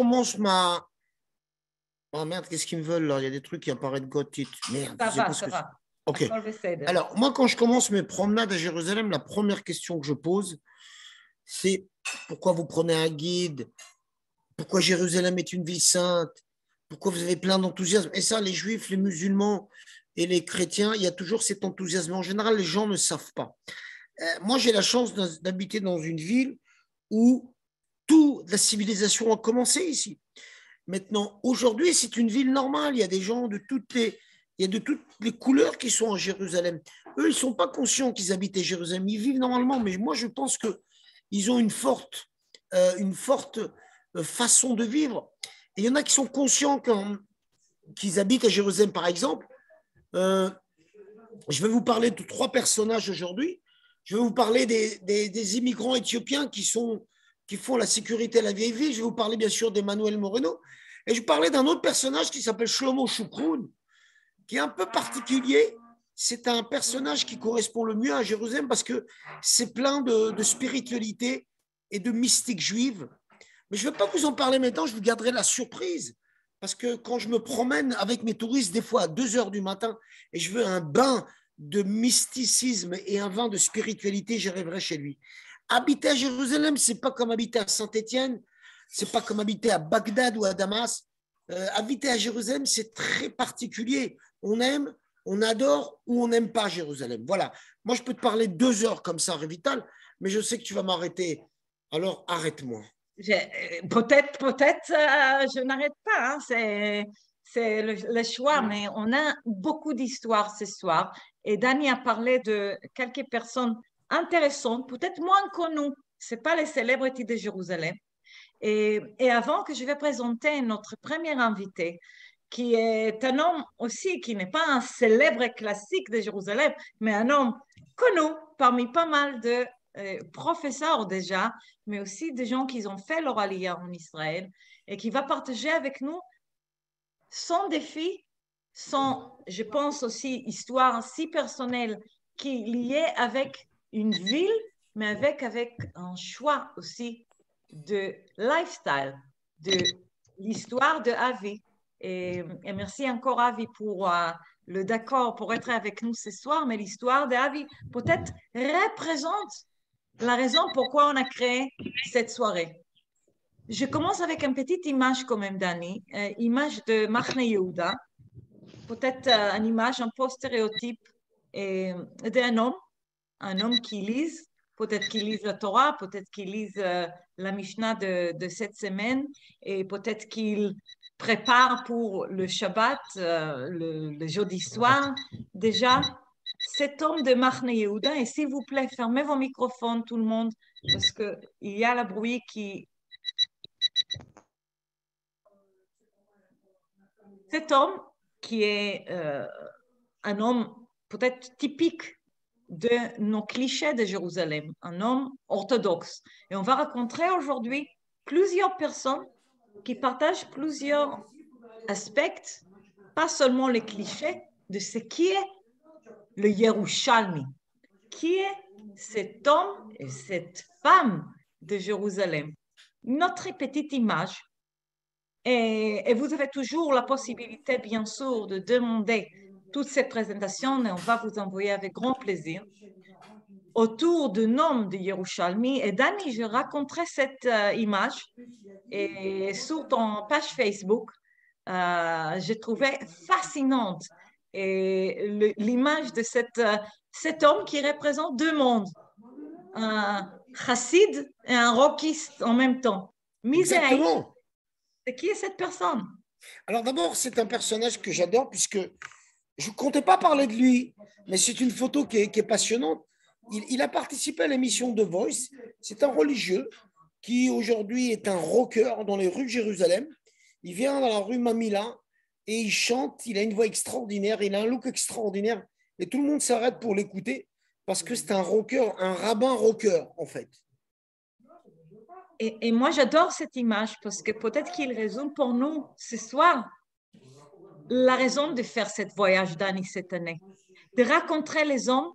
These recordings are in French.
commence ma... Oh merde, qu'est-ce qu'ils me veulent là? Il y a des trucs qui apparaissent got it. Merde, je sais pas ce que c'est. Ok. Alors, moi, quand je commence mes promenades à Jérusalem, la première question que je pose, c'est pourquoi vous prenez un guide? Pourquoi Jérusalem est une ville sainte? Pourquoi vous avez plein d'enthousiasme? Et ça, les juifs, les musulmans et les chrétiens, il y a toujours cet enthousiasme. En général, les gens ne savent pas. Moi, j'ai la chance d'habiter dans une ville où toute la civilisation a commencé ici. Maintenant, aujourd'hui, c'est une ville normale. Il y a des gens il y a de toutes les couleurs qui sont à Jérusalem. Eux, ils ne sont pas conscients qu'ils habitent à Jérusalem. Ils vivent normalement, mais moi, je pense qu'ils ont une forte façon de vivre. Et il y en a qui sont conscients qu'ils habitent à Jérusalem, par exemple. Je vais vous parler de 3 personnages aujourd'hui. Je vais vous parler des immigrants éthiopiens qui font la sécurité à la vieille ville. Je vais vous parler bien sûr d'Emmanuel Moreno. Et je vais parler d'un autre personnage qui s'appelle Shlomo Choukroun, qui est un peu particulier. C'est un personnage qui correspond le mieux à Jérusalem parce que c'est plein de spiritualité et de mystique juive. Mais je ne vais pas vous en parler maintenant, je vous garderai la surprise. Parce que quand je me promène avec mes touristes, des fois à 2 heures du matin, et je veux un bain de mysticisme et un vin de spiritualité, j'arriverai chez lui. Habiter à Jérusalem, ce n'est pas comme habiter à Saint-Étienne, ce n'est pas comme habiter à Bagdad ou à Damas. Habiter à Jérusalem, c'est très particulier. On aime, on adore ou on n'aime pas Jérusalem. Voilà. Moi, je peux te parler 2 heures comme ça, Révital, mais je sais que tu vas m'arrêter. Alors, arrête-moi. Peut-être, je n'arrête pas. Hein. C'est le choix, mais on a beaucoup d'histoires ce soir. Et Dani a parlé de quelques personnes intéressantes, peut-être moins connues. Ce n'est pas les célébrités de Jérusalem. Et avant que je vais présenter notre premier invité, qui est un homme aussi qui n'est pas un célèbre classique de Jérusalem, mais un homme connu parmi pas mal de professeurs déjà, mais aussi des gens qui ont fait leur aliyah en Israël et qui va partager avec nous son défi, son, je pense aussi, histoire si personnelle qui est liée avec une ville, mais avec un choix aussi de lifestyle, de l'histoire de Avi. Et merci encore, Avi, pour le d'accord pour être avec nous ce soir, mais l'histoire de Avi peut-être représente la raison pourquoi on a créé cette soirée. Je commence avec une petite image quand même, Dani, image de Machne Yehuda, peut-être une image un peu stéréotype d'un homme, un homme qui lise, peut-être qu'il lise la Torah, peut-être qu'il lise la Mishnah de cette semaine, et peut-être qu'il prépare pour le Shabbat, le jeudi soir. Déjà, cet homme de Machne Yehuda, et s'il vous plaît, fermez vos microphones, tout le monde, parce qu'il y a le bruit qui... Cet homme qui est un homme peut-être typique de nos clichés de Jérusalem, un homme orthodoxe. Et on va rencontrer aujourd'hui plusieurs personnes qui partagent plusieurs aspects, pas seulement les clichés, de ce qui est le Yerushalmi, qui est cet homme et cette femme de Jérusalem. Notre petite image, et vous avez toujours la possibilité, bien sûr, de demander toutes ces présentations et on va vous envoyer avec grand plaisir autour du nom de Yerushalmi. Et Dani, je raconterai cette image et sur ton page Facebook, j'ai trouvé fascinante et l'image de cet homme qui représente 2 mondes, un chassid et un rockiste en même temps. Exactement. C'est qui est cette personne? Alors d'abord, c'est un personnage que j'adore puisque je ne comptais pas parler de lui, mais c'est une photo qui est passionnante. Il a participé à l'émission The Voice. C'est un religieux qui aujourd'hui est un rocker dans les rues de Jérusalem. Il vient dans la rue Mamila et il chante. Il a une voix extraordinaire, il a un look extraordinaire et tout le monde s'arrête pour l'écouter parce que c'est un rocker, un rabbin rocker en fait. Et moi, j'adore cette image parce que peut-être qu'il résume pour nous ce soir la raison de faire ce voyage d'année cette année. De rencontrer les hommes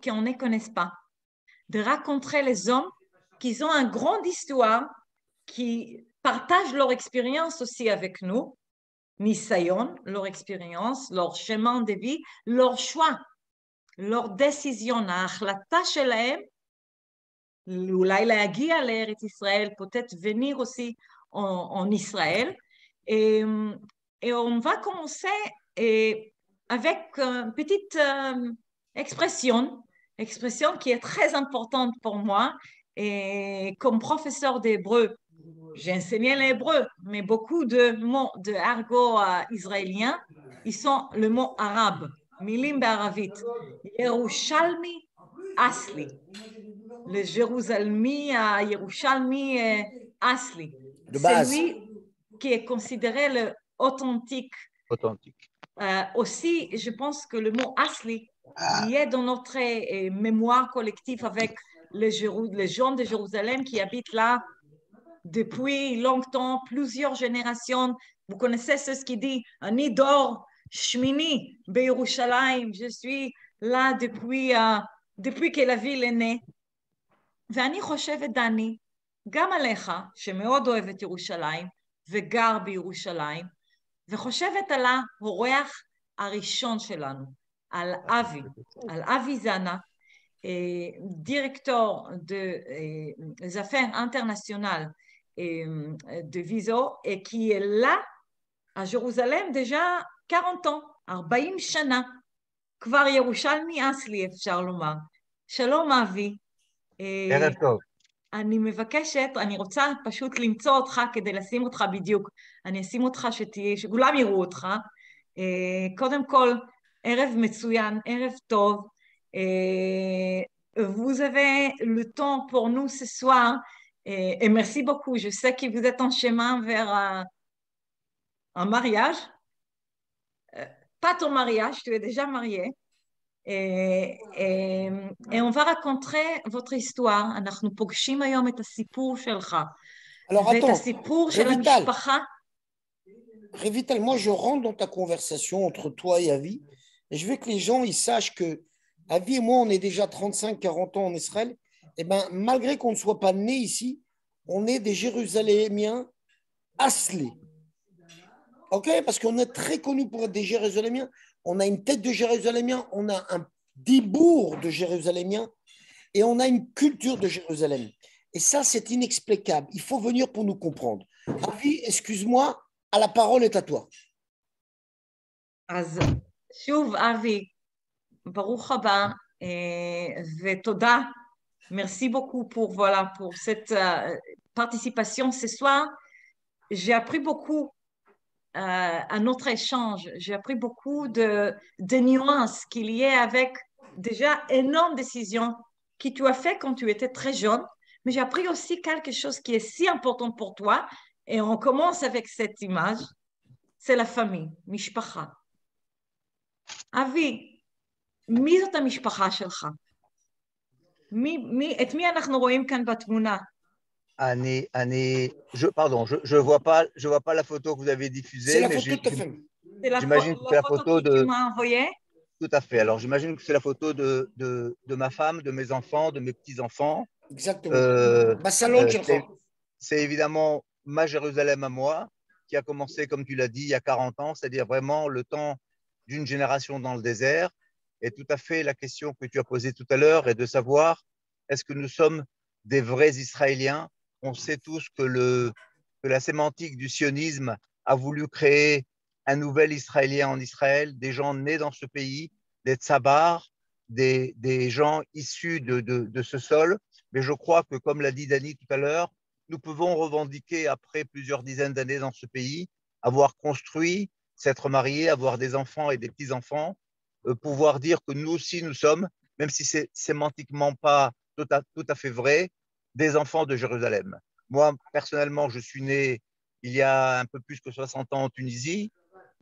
qu'on ne connaît pas. De rencontrer les hommes qui ont une grande histoire, qui partagent leur expérience aussi avec nous, Nisayon, leur expérience, leur chemin de vie, leur choix, leur décision, ההחלטה שלהם, אולי להגיע לארץ ישראל, peut-être venir aussi en Israël. Et on va commencer avec une petite expression qui est très importante pour moi. Et comme professeur d'hébreu, j'ai enseigné l'hébreu, mais beaucoup de mots de argot israélien, ils sont le mot arabe, milim בערבית. ירושלמי אסלי. Le Jérusalemi, Yerushalmi, Asli. C'est lui qui est considéré l'authentique. Authentique. Aussi, je pense que le mot Asli lié dans notre mémoire collective avec les gens de Jérusalem qui habitent là depuis longtemps, plusieurs générations. Vous connaissez ce qui dit « Ani dor shmini beYerushalayim » je suis là depuis que la ville est née. ואני חושבת, דני, גם עליך, שמאוד אוהב את ירושלים, וגר בירושלים, וחושבת על האורח הראשון שלנו, על אבי זנה, דירקטור des affaires internationales de Viso, et qui est là, à Jérusalem, déjà 40 ans, 40 שנה, כבר ירושלמי אסלי, אפשר לומר. שלום אבי. ערב טוב. אני מבקשת, אני רוצה פשוט למצוא אותך כדי לשים אותך בדיוק. אני אשים אותך שכולם יראו אותך. קודם כל, ערב מצוין, ערב טוב. Vous avez le temps pour nous ce soir. Et merci beaucoup. Je sais que vous êtes en chemin vers un mariage. Pas ton mariage, tu es déjà marié. Et on va raconter votre histoire. אנחנו פוגשים היום את הסיפור שלך. Alors ואת attends, הסיפור של המשפחה. Révital, moi je rentre dans ta conversation entre toi et Avi, et je veux que les gens ils sachent que Avi et moi on est déjà 35-40 ans en Israël, et ben malgré qu'on ne soit pas nés ici, on est des Jérusalémiens aslés. Ok, parce qu'on est très connus pour être des Jérusalémiens. On a une tête de Jérusalémien, on a un dibour de Jérusalémien et on a une culture de Jérusalem. Et ça, c'est inexplicable. Il faut venir pour nous comprendre. Avi, excuse-moi, la parole est à toi. אז שוב, אבי, ברוך הבא, ותודה. Merci beaucoup pour cette participation ce soir. J'ai appris beaucoup à notre échange. J'ai appris beaucoup de nuances qu'il y a avec déjà énormes décisions que tu as fait quand tu étais très jeune, mais j'ai appris aussi quelque chose qui est si important pour toi, et on commence avec cette image, c'est la famille, משפחה. אבי, מי זאת המשפחה שלך? את מי אנחנו רואים כאן בתמונה? Je vois pas la photo que vous avez diffusée. C'est la photo de ta famille. J'imagine que c'est la photo que tu m'as envoyée. Tout à fait. Alors, j'imagine que c'est la photo de ma femme, de mes enfants, de mes petits-enfants. Exactement. C'est évidemment ma Jérusalem à moi, qui a commencé, comme tu l'as dit, il y a 40 ans, c'est-à-dire vraiment le temps d'une génération dans le désert. Et tout à fait la question que tu as posée tout à l'heure est de savoir, est-ce que nous sommes des vrais Israéliens? On sait tous que la sémantique du sionisme a voulu créer un nouvel Israélien en Israël, des gens nés dans ce pays, des tsabars, des gens issus de ce sol. Mais je crois que, comme l'a dit Dani tout à l'heure, nous pouvons revendiquer, après plusieurs dizaines d'années dans ce pays, avoir construit, s'être mariés, avoir des enfants et des petits-enfants, pouvoir dire que nous aussi nous sommes, même si c'est sémantiquement pas tout à fait vrai, des enfants de Jérusalem. Moi, personnellement, je suis né il y a un peu plus que 60 ans en Tunisie.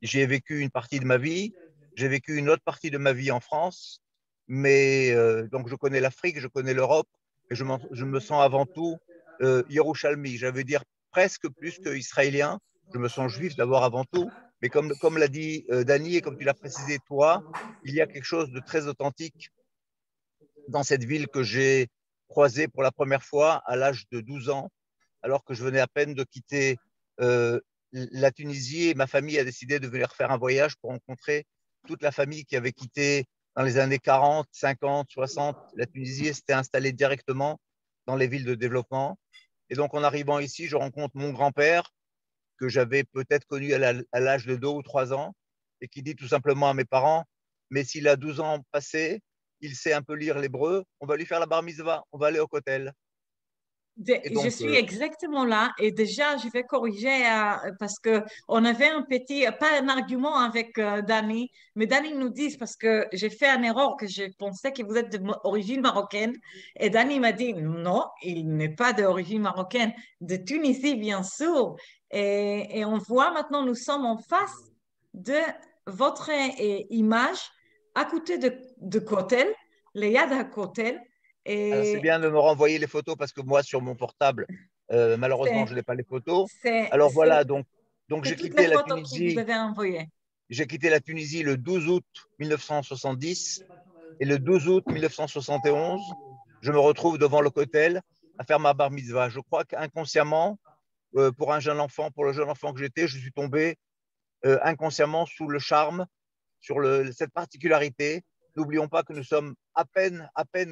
J'ai vécu une partie de ma vie. J'ai vécu une autre partie de ma vie en France. Mais donc, je connais l'Afrique, je connais l'Europe. Et je me sens avant tout Yerushalmi. Ça veut dire presque plus qu'israélien. Je me sens juif d'abord avant tout. Mais comme l'a dit Dani et comme tu l'as précisé toi, il y a quelque chose de très authentique dans cette ville que j'ai croisée pour la première fois à l'âge de 12 ans. alors que je venais à peine de quitter la Tunisie et ma famille a décidé de venir faire un voyage pour rencontrer toute la famille qui avait quitté dans les années 40, 50, 60 la Tunisie et s'était installée directement dans les villes de développement. Et donc, en arrivant ici, je rencontre mon grand-père que j'avais peut-être connu à l'âge de 2 ou 3 ans et qui dit tout simplement à mes parents, mais s'il a 12 ans passés, il sait un peu lire l'hébreu, on va lui faire la bar mitzvah, on va aller au kotel. Et Je donc, suis exactement là et déjà je vais corriger parce que on avait un petit, pas un argument avec Dani, mais Dani nous dit parce que j'ai fait un erreur que je pensais que vous êtes d'origine marocaine et Dani m'a dit non, il n'est pas d'origine marocaine, de Tunisie bien sûr. Et on voit maintenant nous sommes en face de votre image à côté de Kotel, les Yad Kotel. alors c'est Et bien de me renvoyer les photos parce que moi, sur mon portable, malheureusement, c'est je n'ai pas les photos. C'est Alors c'est- voilà, donc c'est toutes les photos que vous avez envoyées. J'ai quitté la Tunisie le 12 août 1970 et le 12 août 1971, je me retrouve devant le kotel à faire ma bar mitzvah. Je crois qu'inconsciemment, pour un jeune enfant, pour le jeune enfant que j'étais, je suis tombé inconsciemment sous le charme, sur cette particularité. N'oublions pas que nous sommes à peine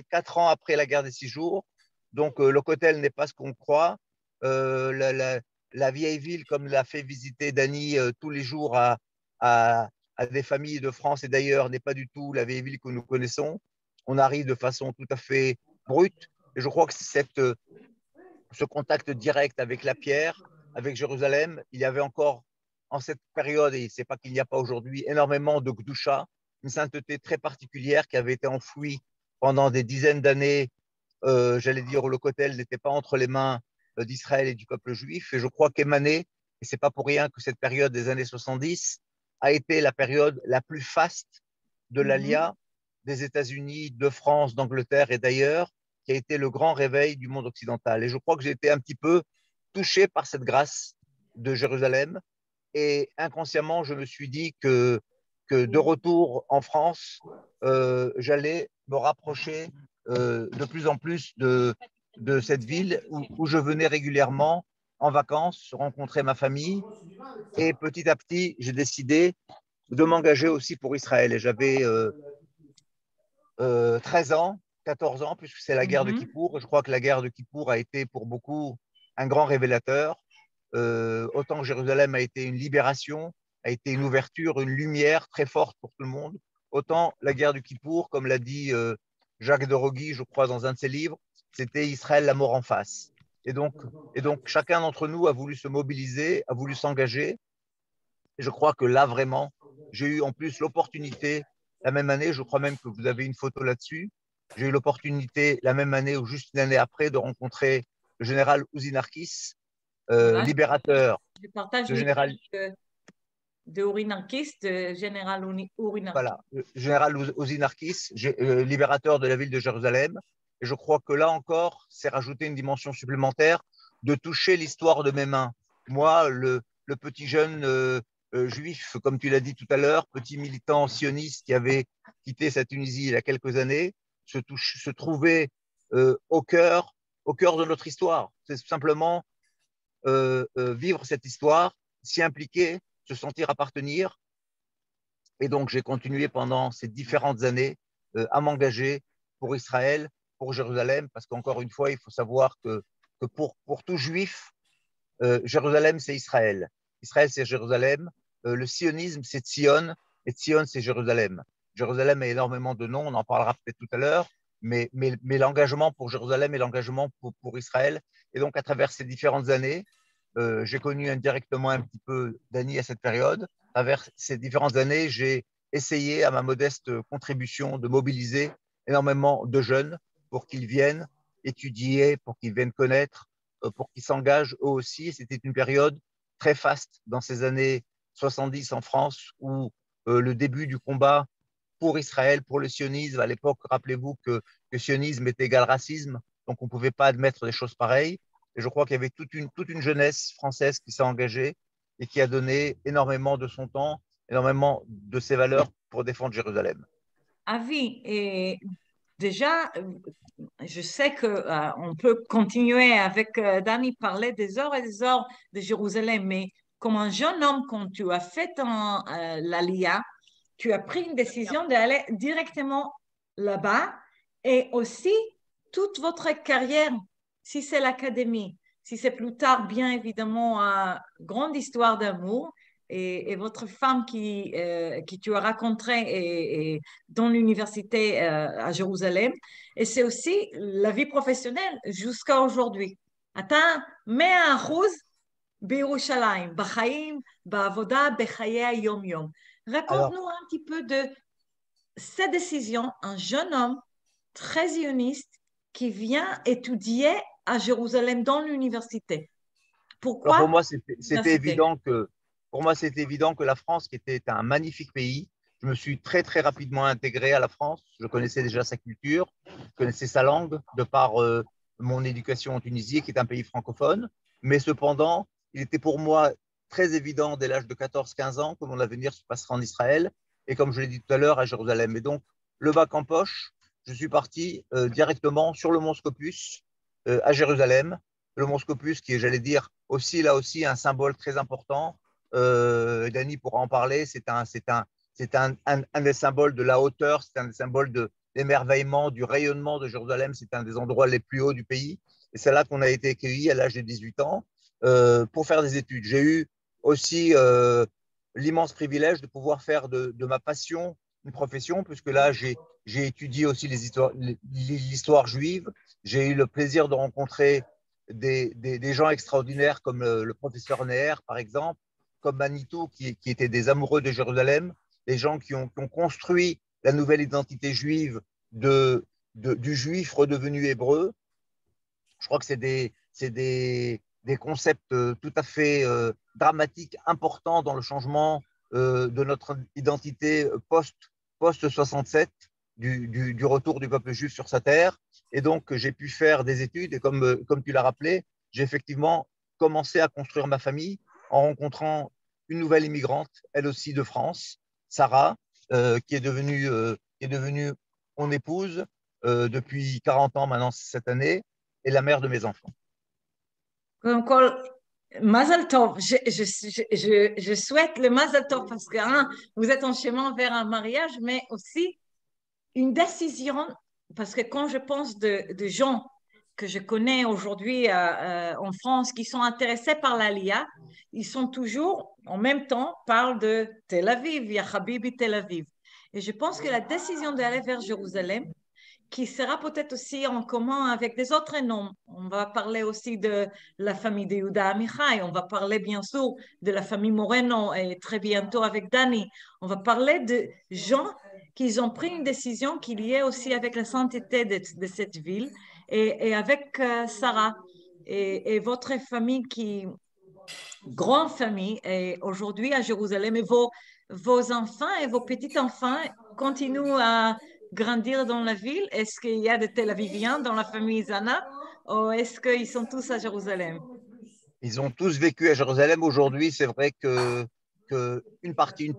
4 ans après la guerre des 6 jours. Donc, le Kotel n'est pas ce qu'on croit. Euh, la, la, la, vieille ville, comme l'a fait visiter Dany tous les jours à, à des familles de France et d'ailleurs, n'est pas du tout la vieille ville que nous connaissons. On arrive de façon tout à fait brute. Et je crois que ce contact direct avec la pierre, avec Jérusalem, il y avait encore en cette période, et c'est pas qu'il n'y a pas aujourd'hui, énormément de Gdusha, une sainteté très particulière qui avait été enfouie pendant des dizaines d'années. J'allais dire, où le Kotel n'était pas entre les mains d'Israël et du peuple juif. Et je crois qu'Emané, et c'est pas pour rien que cette période des années 70 a été la période la plus faste de Mhm. l'Alia des États-Unis, de France, d'Angleterre et d'ailleurs, qui a été le grand réveil du monde occidental. Et je crois que j'ai été un petit peu touché par cette grâce de Jérusalem. Et inconsciemment, je me suis dit que de retour en France, j'allais me rapprocher de plus en plus de cette ville où je venais régulièrement en vacances, rencontrer ma famille. Et petit à petit, j'ai décidé de m'engager aussi pour Israël. Et j'avais 13 ans, 14 ans, puisque c'est la guerre de Mhm. Kippour. Je crois que la guerre de Kippour a été pour beaucoup un grand révélateur. Autant que Jérusalem a été une libération, a été une ouverture, une lumière très forte pour tout le monde, autant la guerre du Kippour, comme l'a dit Jacques de Rogui, je crois, dans un de ses livres, c'était Israël, la mort en face. Et donc, et donc chacun d'entre nous a voulu se mobiliser, a voulu s'engager. Et je crois que là, vraiment, j'ai eu en plus l'opportunité, la même année, je crois même que vous avez une photo là-dessus, j'ai eu l'opportunité la même année ou juste une année après de rencontrer le général Ouzinarkis, Voilà, libérateur, je partage le l'image général, de Ourinarkis, de général Ourinarkis. voilà, le général Ouzinarkis, libérateur de la ville de Jérusalem. Et je crois que là encore, c'est rajouter une dimension supplémentaire de toucher l'histoire de mes mains. Moi, le petit jeune juif, comme tu l'as dit tout à l'heure, petit militant sioniste qui avait quitté sa Tunisie il y a quelques années, se trouvait au cœur de notre histoire. C'est simplement vivre cette histoire, s'y impliquer, se sentir appartenir. Et donc, j'ai continué pendant ces différentes années à m'engager pour Israël, pour Jérusalem, parce qu'encore une fois, il faut savoir que pour tout juif, Jérusalem, c'est Israël. Israël, c'est Jérusalem. Le sionisme, c'est Tzion, et Tzion, c'est Jérusalem. Jérusalem a énormément de noms, on en parlera peut-être tout à l'heure, mais l'engagement pour Jérusalem et l'engagement pour Israël. Et donc, à travers ces différentes années, j'ai connu indirectement un petit peu Dany à cette période. À travers ces différentes années, j'ai essayé, à ma modeste contribution, de mobiliser énormément de jeunes pour qu'ils viennent étudier, pour qu'ils viennent connaître, pour qu'ils s'engagent eux aussi. C'était une période très faste dans ces années 70 en France où le début du combat pour Israël, pour le sionisme, à l'époque, rappelez-vous que sionisme est égal racisme, donc on ne pouvait pas admettre des choses pareilles. Et je crois qu'il y avait toute une jeunesse française qui s'est engagée et qui a donné énormément de son temps, énormément de ses valeurs pour défendre Jérusalem. Avi, et déjà, je sais que on peut continuer avec Danny parler des heures et des heures de Jérusalem, mais comme un jeune homme, quand tu as fait l'Aliyah, tu as pris une décision d'aller directement là-bas et aussi toute votre carrière, si c'est l'académie, si c'est plus tard, bien évidemment, grande histoire d'amour et votre femme qui tu as rencontrée dans l'université à Jérusalem. Et c'est aussi la vie professionnelle jusqu'à aujourd'hui. אתה 100% בירושלים, בחיים, בעבודה, בחיי היום-יום. Alors, Raconte-nous un petit peu de cette décision, un jeune homme très zioniste qui vient étudier à Jérusalem dans l'université. alors pour Pourquoi moi, c'était l'université? évident que, pour moi, c'était évident que la France, qui était un magnifique pays, je me suis très, très rapidement intégré à la France. Je connaissais déjà sa culture, je connaissais sa langue, de par mon éducation en Tunisie, qui est un pays francophone. Mais cependant, il était pour moi très évident, dès l'âge de 14-15 ans, que mon avenir se passera en Israël et, comme je l'ai dit tout à l'heure, à Jérusalem. Et donc, le bac en poche, je suis parti directement sur le mont Scopus, à Jérusalem. Le mont Scopus, qui est, j'allais dire, aussi là aussi un symbole très important. Dany pourra en parler. C'est un des symboles de la hauteur, c'est un des symboles de l'émerveillement, du rayonnement de Jérusalem. C'est un des endroits les plus hauts du pays. Et c'est là qu'on a été accueillis à l'âge de 18 ans pour faire des études. J'ai eu aussi l'immense privilège de pouvoir faire de ma passion une profession, puisque là, j'ai étudié aussi l'histoire juive. J'ai eu le plaisir de rencontrer des gens extraordinaires comme le professeur Neher, par exemple, comme Manitou, qui étaient des amoureux de Jérusalem, des gens qui ont construit la nouvelle identité juive du juif redevenu hébreu. Je crois que c'est des concepts tout à fait dramatiques, importants dans le changement de notre identité post-67, du retour du peuple juif sur sa terre. Et donc, j'ai pu faire des études et comme tu l'as rappelé, j'ai effectivement commencé à construire ma famille en rencontrant une nouvelle immigrante, elle aussi de France, Sarah, qui est devenue mon épouse depuis 40 ans maintenant cette année et la mère de mes enfants. קודם כל, Mazel Tov, je souhaite le Mazel Tov parce que vous êtes en chemin vers un mariage, mais aussi une décision, parce que quand je pense de gens que je connais aujourd'hui en France qui sont intéressés par l'Aliyah, ils sont toujours, en même temps, parlent de Tel Aviv, Ya Habibi Tel Aviv. Et je pense que la décision d'aller vers Jérusalem, qui sera peut-être aussi en commun avec des autres noms. On va parler aussi de la famille de Yehuda Amichai, on va parler bien sûr de la famille Moreno et très bientôt avec Dani. On va parler de gens qui ont pris une décision qui est liée aussi avec la sainteté de cette ville et avec Sarah et votre famille qui, grande famille, est aujourd'hui à Jérusalem et vos enfants et vos petits-enfants continuent à grandir dans la ville. Est-ce qu'il y a des Tel Aviviens dans la famille Zana ou est-ce qu'ils sont tous à Jérusalem? Ils ont tous vécu à Jérusalem. Aujourd'hui, c'est vrai que une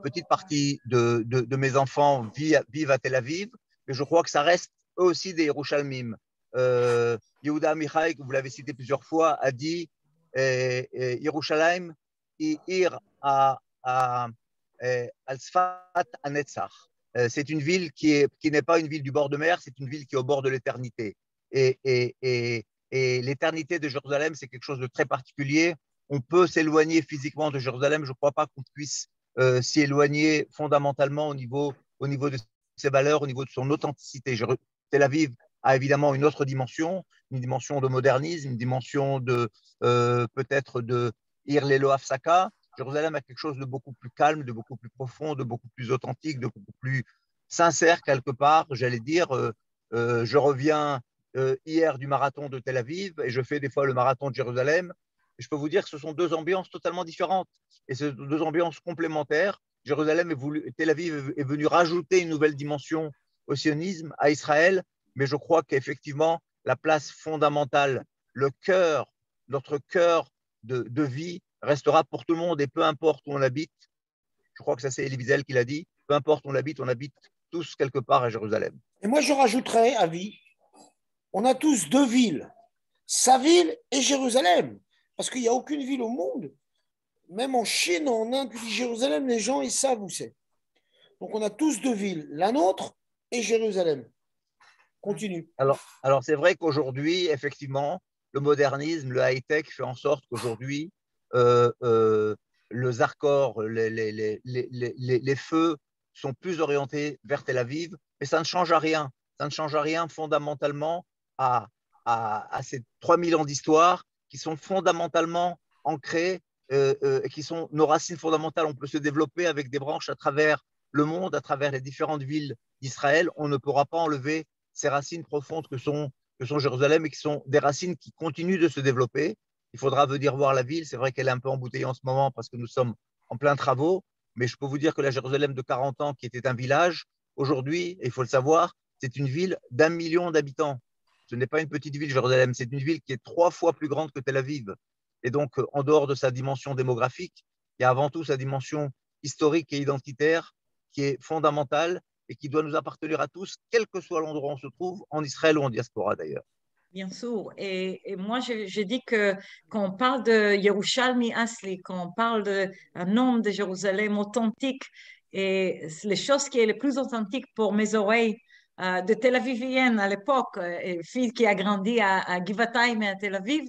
petite partie de mes enfants vivent à Tel Aviv, mais je crois que ça reste eux aussi des Yerushalmim. Yehuda Amichai, que vous l'avez cité plusieurs fois, a dit Yerushalayim ir al sfat hanetzach. C'est une ville qui n'est pas une ville du bord de mer, c'est une ville qui est au bord de l'éternité. Et l'éternité de Jérusalem, c'est quelque chose de très particulier. On peut s'éloigner physiquement de Jérusalem. Je ne crois pas qu'on puisse s'y éloigner fondamentalement au niveau de ses valeurs, au niveau de son authenticité. Tel Aviv a évidemment une autre dimension, une dimension de modernisme, une dimension peut-être de Ir Lelo Afsaka. Jérusalem a quelque chose de beaucoup plus calme, de beaucoup plus profond, de beaucoup plus authentique, de beaucoup plus sincère quelque part. J'allais dire, je reviens hier du marathon de Tel Aviv et je fais des fois le marathon de Jérusalem. Et je peux vous dire que ce sont deux ambiances totalement différentes et c'est deux ambiances complémentaires. Tel Aviv est venu rajouter une nouvelle dimension au sionisme, à Israël, mais je crois qu'effectivement, la place fondamentale, notre cœur de vie restera pour tout le monde et peu importe où on habite. Je crois que ça c'est Elie Wiesel qui l'a dit, peu importe où on habite tous quelque part à Jérusalem. Et moi, je rajouterais, Avi, on a tous deux villes, sa ville et Jérusalem. Parce qu'il n'y a aucune ville au monde, même en Chine, en Inde, tu dis Jérusalem, les gens, ils savent où c'est. Donc, on a tous deux villes, la nôtre et Jérusalem. Continue. Alors c'est vrai qu'aujourd'hui, effectivement, le modernisme, le high-tech fait en sorte qu'aujourd'hui, euh, euh, le Zarkor, les feux sont plus orientés vers Tel Aviv, mais ça ne change à rien. Ça ne change à rien fondamentalement à, à ces 3000 ans d'histoire qui sont fondamentalement ancrés, qui sont nos racines fondamentales. On peut se développer avec des branches à travers le monde, à travers les différentes villes d'Israël. On ne pourra pas enlever ces racines profondes que sont Jérusalem et qui sont des racines qui continuent de se développer. Il faudra venir voir la ville. C'est vrai qu'elle est un peu embouteillée en ce moment parce que nous sommes en plein travaux, mais je peux vous dire que la Jérusalem de 40 ans, qui était un village, aujourd'hui, et il faut le savoir, c'est une ville d'1 million d'habitants. Ce n'est pas une petite ville, Jérusalem, c'est une ville qui est 3 fois plus grande que Tel Aviv. Et donc, en dehors de sa dimension démographique, il y a avant tout sa dimension historique et identitaire qui est fondamentale et qui doit nous appartenir à tous, quel que soit l'endroit où on se trouve, en Israël ou en diaspora d'ailleurs. Bien sûr. Et moi, je dis que quand on parle de Yerushalmi Asli, quand on parle d'un homme de Jérusalem authentique, et les choses qui est le plus authentique pour mes oreilles de Tel Avivienne à l'époque, fille qui a grandi à Givatayim et à Tel Aviv,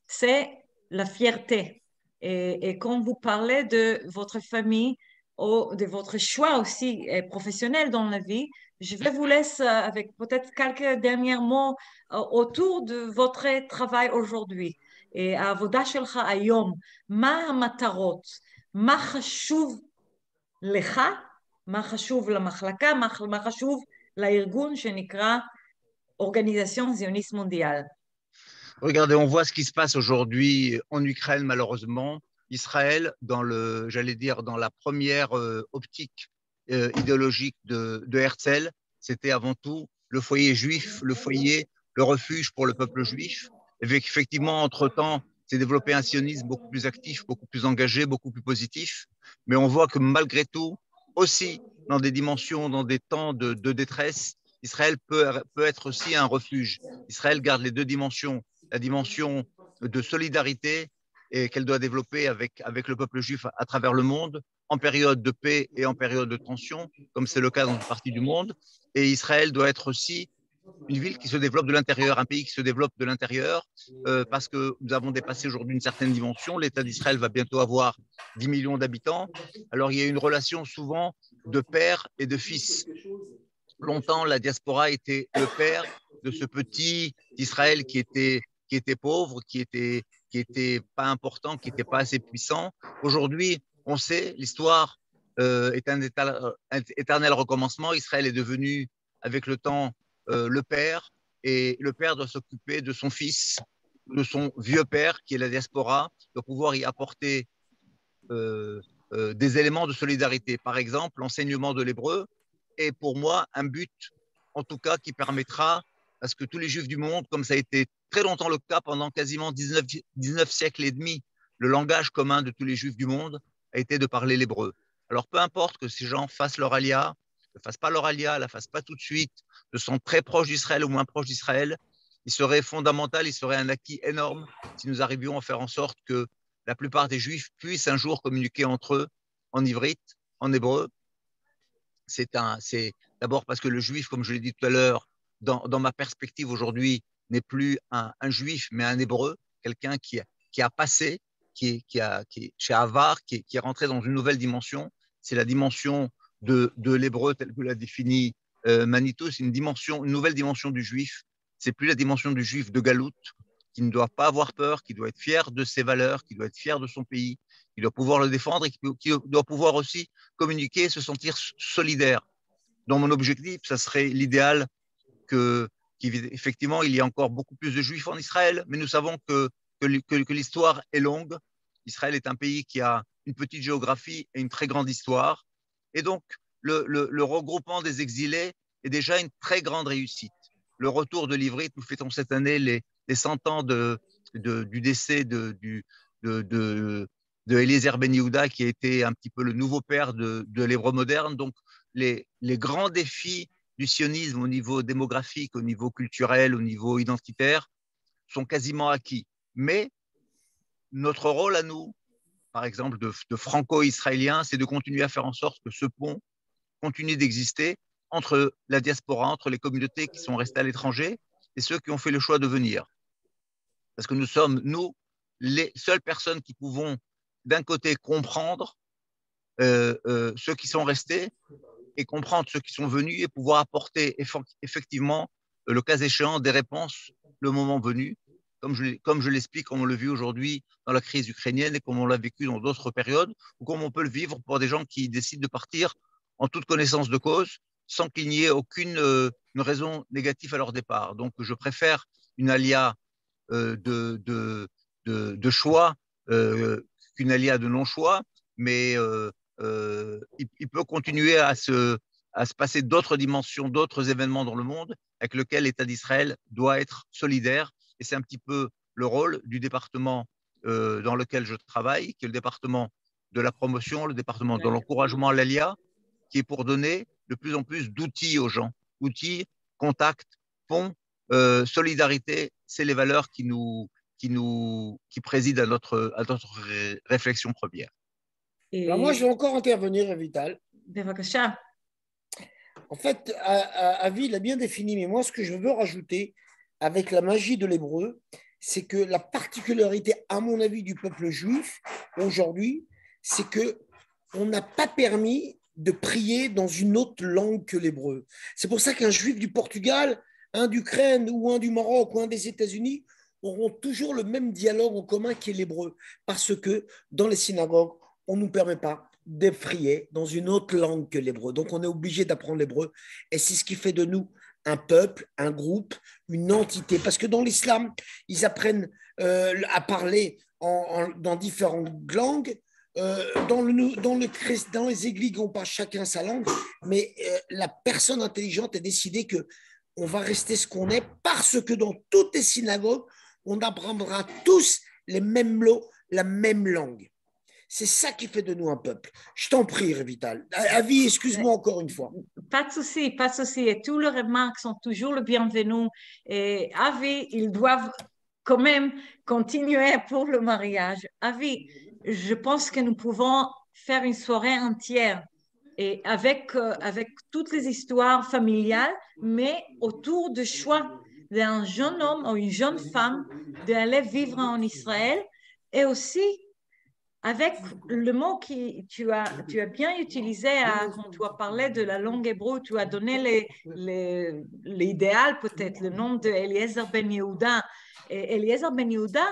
c'est la fierté. Et quand vous parlez de votre famille ou de votre choix aussi professionnel dans la vie, je vais vous laisser avec peut-être quelques derniers mots autour de votre travail aujourd'hui. העבודה שלך היום, מה המטרות? מה חשוב לך? מה חשוב למחלקה? מה חשוב לארגון שנקרא Organisation Zioniste Mondiale? Regardez, on voit ce qui se passe aujourd'hui en Ukraine, malheureusement. Israël, j'allais dire, dans la première optique idéologique de Herzl, c'était avant tout le foyer juif, le foyer, le refuge pour le peuple juif. Et effectivement, entre-temps, s'est développé un sionisme beaucoup plus actif, beaucoup plus engagé, beaucoup plus positif. Mais on voit que malgré tout, aussi dans des dimensions, dans des temps de détresse, Israël peut être aussi un refuge. Israël garde les deux dimensions, la dimension de solidarité et qu'elle doit développer avec le peuple juif à travers le monde, en période de paix et en période de tension, comme c'est le cas dans une partie du monde. Et Israël doit être aussi une ville qui se développe de l'intérieur, un pays qui se développe de l'intérieur, parce que nous avons dépassé aujourd'hui une certaine dimension. L'État d'Israël va bientôt avoir 10 millions d'habitants. Alors il y a une relation souvent de père et de fils. Longtemps, la diaspora était le père de ce petit Israël qui était pauvre, qui était pas important, qui n'était pas assez puissant. Aujourd'hui, on sait, l'histoire est un éternel recommencement. Israël est devenu, avec le temps, le père, et le père doit s'occuper de son fils, de son vieux père, qui est la diaspora, doit pouvoir y apporter des éléments de solidarité. Par exemple, l'enseignement de l'hébreu est pour moi un but, en tout cas, qui permettra à ce que tous les juifs du monde, comme ça a été très longtemps le cas pendant quasiment 19 siècles et demi, le langage commun de tous les juifs du monde a été de parler l'hébreu. Alors peu importe que ces gens fassent leur alia, ne fassent pas leur alia, la fassent pas tout de suite, ne sont très proches d'Israël ou moins proches d'Israël, il serait fondamental, il serait un acquis énorme si nous arrivions à faire en sorte que la plupart des juifs puissent un jour communiquer entre eux en ivrite, en hébreu. C'est d'abord parce que le juif, comme je l'ai dit tout à l'heure, dans ma perspective aujourd'hui, n'est plus un juif, mais un hébreu, quelqu'un qui a passé, qui est chez Avar, qui est rentré dans une nouvelle dimension. C'est la dimension de l'hébreu tel que l'a défini Manitou. C'est une nouvelle dimension du juif. C'est plus la dimension du juif de Galout, qui ne doit pas avoir peur, qui doit être fier de ses valeurs, qui doit être fier de son pays, qui doit pouvoir le défendre et qui doit pouvoir aussi communiquer et se sentir solidaire. Dans mon objectif, ça serait l'idéal qu'effectivement, il y a encore beaucoup plus de juifs en Israël, mais nous savons que l'histoire est longue. Israël est un pays qui a une petite géographie et une très grande histoire. Et donc, le regroupement des exilés est déjà une très grande réussite. Le retour de l'ivrite, nous fêtons cette année les 100 ans du décès de Eliezer Ben Yehuda, qui a été un petit peu le nouveau père de l'hébreu moderne. Donc, les grands défis du sionisme au niveau démographique, au niveau culturel, au niveau identitaire, sont quasiment acquis. Mais notre rôle à nous, par exemple, de franco-israéliens, c'est de continuer à faire en sorte que ce pont continue d'exister entre la diaspora, entre les communautés qui sont restées à l'étranger et ceux qui ont fait le choix de venir. Parce que nous sommes, nous, les seules personnes qui pouvons, d'un côté, comprendre ceux qui sont restés et comprendre ceux qui sont venus et pouvoir apporter effectivement, le cas échéant, des réponses le moment venu, comme je l'explique, comme on le vit aujourd'hui dans la crise ukrainienne et comme on l'a vécu dans d'autres périodes, ou comme on peut le vivre pour des gens qui décident de partir en toute connaissance de cause, sans qu'il n'y ait aucune une raison négative à leur départ. Donc, je préfère une alia de choix qu'une alia de non-choix, mais il peut continuer à se passer d'autres dimensions, d'autres événements dans le monde avec lesquels l'État d'Israël doit être solidaire. Et c'est un petit peu le rôle du département dans lequel je travaille, qui est le département de la promotion, le département de l'encouragement à l'ALIA, qui est pour donner de plus en plus d'outils aux gens. Outils, contacts, ponts, solidarité, c'est les valeurs qui président à notre réflexion première. Alors moi, je vais encore intervenir, Vital. בבקשה. En fait, Avi l'a bien défini, mais moi, ce que je veux rajouter avec la magie de l'hébreu, c'est que la particularité, à mon avis, du peuple juif aujourd'hui, c'est qu'on n'a pas permis de prier dans une autre langue que l'hébreu. C'est pour ça qu'un juif du Portugal, un d'Ukraine ou un du Maroc ou un des États-Unis auront toujours le même dialogue en commun qui est l'hébreu, parce que dans les synagogues, on ne nous permet pas de prier dans une autre langue que l'hébreu. Donc, on est obligé d'apprendre l'hébreu. Et c'est ce qui fait de nous un peuple, un groupe, une entité. Parce que dans l'islam, ils apprennent à parler dans différentes langues. Dans les églises, on parle chacun sa langue. Mais la personne intelligente a décidé qu'on va rester ce qu'on est parce que dans toutes les synagogues, on apprendra tous les mêmes mots, la même langue. C'est ça qui fait de nous un peuple. Je t'en prie, Revital. Avi, excuse-moi encore une fois. Pas de souci, pas de souci. Et tous les remarques sont toujours le bienvenu. Et Avi, ils doivent quand même continuer pour le mariage. Avi, je pense que nous pouvons faire une soirée entière et avec toutes les histoires familiales, mais autour du choix d'un jeune homme ou une jeune femme d'aller vivre en Israël et aussi avec le mot que tu as bien utilisé quand tu as parlé de la langue hébreu, tu as donné l'idéal peut-être, le nom d'Eliezer Ben Yehuda. Et Eliezer Ben Yehuda,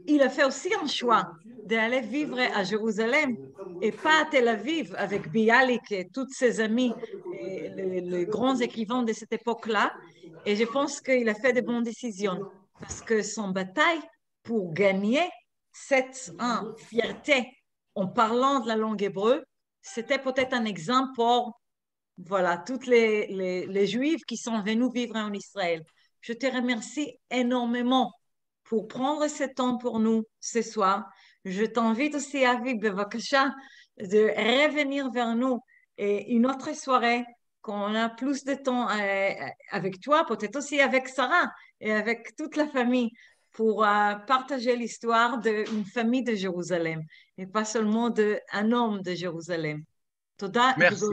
il a fait aussi un choix d'aller vivre à Jérusalem et pas à Tel Aviv avec Bialik et tous ses amis, les grands écrivains de cette époque-là. Et je pense qu'il a fait de bonnes décisions parce que son bataille pour gagner cette fierté en parlant de la langue hébreu, c'était peut-être un exemple pour voilà, toutes les Juifs qui sont venus vivre en Israël. Je te remercie énormément pour prendre ce temps pour nous ce soir. Je t'invite aussi, Avi Bevakasha, de revenir vers nous et une autre soirée quand on a plus de temps avec toi, peut-être aussi avec Sarah et avec toute la famille pour partager l'histoire d'une famille de Jérusalem et pas seulement d'un homme de Jérusalem. Toda Merci.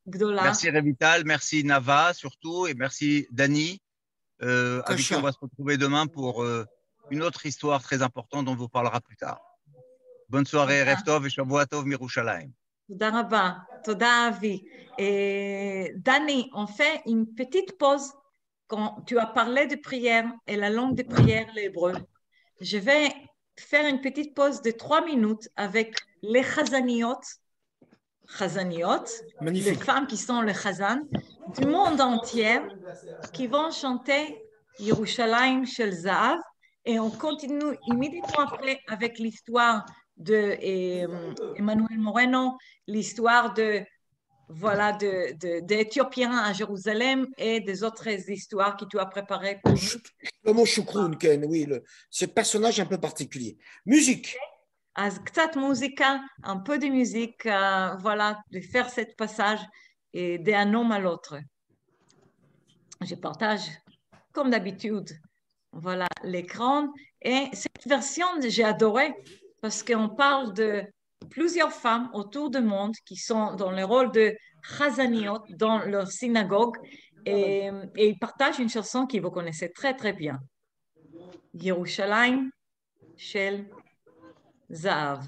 Gdola. Merci Revital, merci Nava surtout et merci Dani, avec qui on va se retrouver demain pour une autre histoire très importante dont on vous parlera plus tard. Bonne soirée, Rev Tov et Shavua Tov Mirushalayim. Toda Rabba, Toda Avi. Et Dani, on fait une petite pause quand tu as parlé de prière et la langue de prière, l'hébreu. Je vais faire une petite pause de 3 minutes avec les Chazaniot, les femmes qui sont les Chazan du monde entier qui vont chanter Yerushalayim Shel Zahav et on continue immédiatement après avec l'histoire de Emmanuel Moreno, l'histoire d'Éthiopiens à Jérusalem et des autres histoires que tu as préparées pour nous. Shlomo Shukroun, Ken, oui, ce personnage un peu particulier. Musique. אז קצת מוזיקה, un peu de musique, voilà, de faire ce passage et d'un homme à l'autre. Je partage, comme d'habitude, voilà l'écran. Et cette version, j'ai adoré parce qu'on parle de plusieurs femmes autour du monde qui sont dans le rôle de chazaniot dans leur synagogue et ils partagent une chanson que vous connaissez très très bien. Yerushalayim Shel Zahav.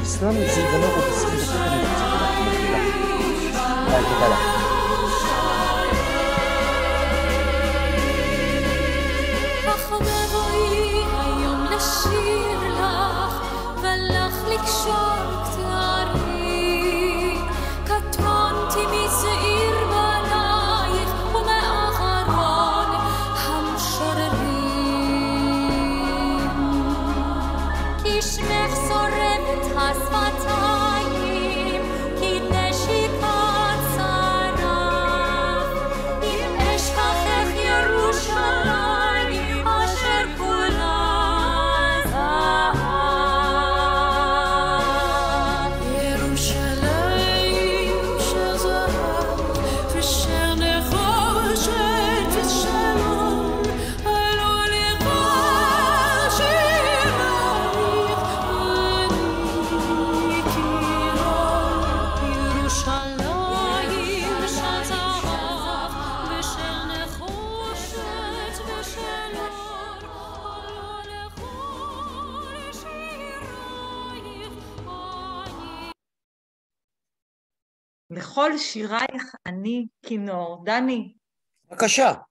l'islam, c'est vraiment officiel de Dani. Akasha.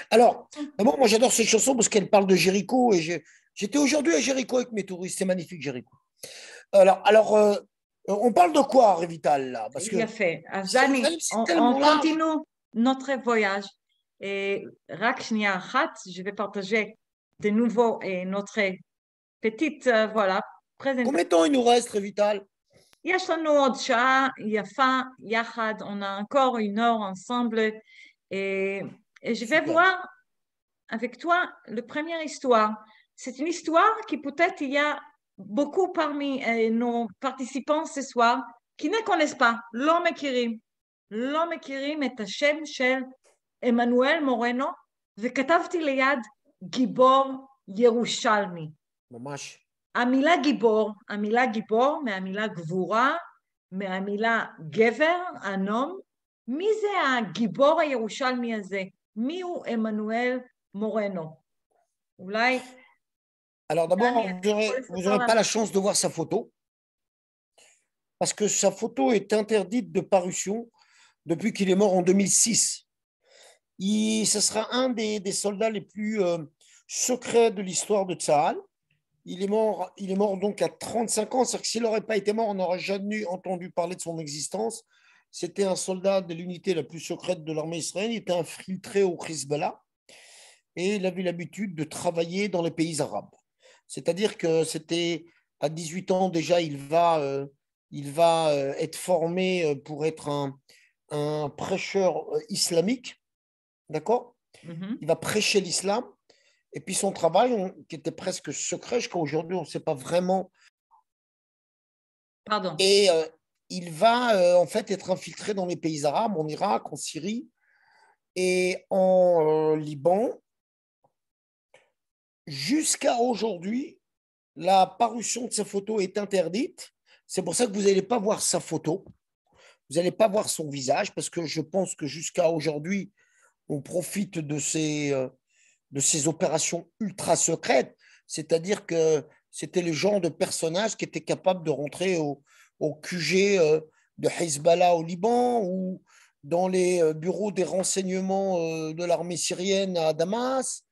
Alors, d'abord, moi j'adore cette chanson parce qu'elle parle de Jéricho et j'étais aujourd'hui à Jéricho avec mes touristes. C'est magnifique, Jéricho. Alors on parle de quoi, Révital, là? Parce que il a fait. Dani, on continue notre voyage. Et Rak Shnia Hat, je vais partager de nouveau notre petite, voilà, présentation. Combien de temps il nous reste, Révital? יש לנו עוד שעה יפה יחד, on a encore 1 heure ensemble et je vais Super. voir avec toi la première histoire. C'est une histoire qui peut-être il y a beaucoup parmi nos participants ce soir qui ne connaissent pas, לא מכירים את השם של עמנואל מורנו, וכתבתי ליד גיבור ירושלמי. ממש. המילה גיבור מהמילה גבורה, מהמילה גבר, אנום. מי זה הגיבור הירושלמי הזה? מי הוא עמנואל מורנו? אולי... Alors d'abord, vous n'aurez pas la chance de voir sa photo, parce que sa photo est interdite de parution depuis qu'il est mort en 2006. Ce sera un des soldats les plus secrets de l'histoire de Tsahal. Il est mort donc à 35 ans. C'est-à-dire que s'il n'aurait pas été mort, on n'aurait jamais entendu parler de son existence. C'était un soldat de l'unité la plus secrète de l'armée israélienne. Il était infiltré au Hezbollah et il avait l'habitude de travailler dans les pays arabes. C'est-à-dire que c'était à 18 ans déjà, il va être formé pour être un prêcheur islamique. D'accord? Il va prêcher l'islam. Et puis son travail, qui était presque secret, jusqu'à aujourd'hui, on ne sait pas vraiment. Pardon. Et il va en fait être infiltré dans les pays arabes, en Irak, en Syrie et en Liban. Jusqu'à aujourd'hui, la parution de sa photo est interdite. C'est pour ça que vous n'allez pas voir sa photo. Vous n'allez pas voir son visage, parce que je pense que jusqu'à aujourd'hui, on profite de ces opérations ultra secrètes, c'est-à-dire que c'était le genre de personnage qui était capable de rentrer au QG de Hezbollah au Liban ou dans les bureaux des renseignements de l'armée syrienne à Damas,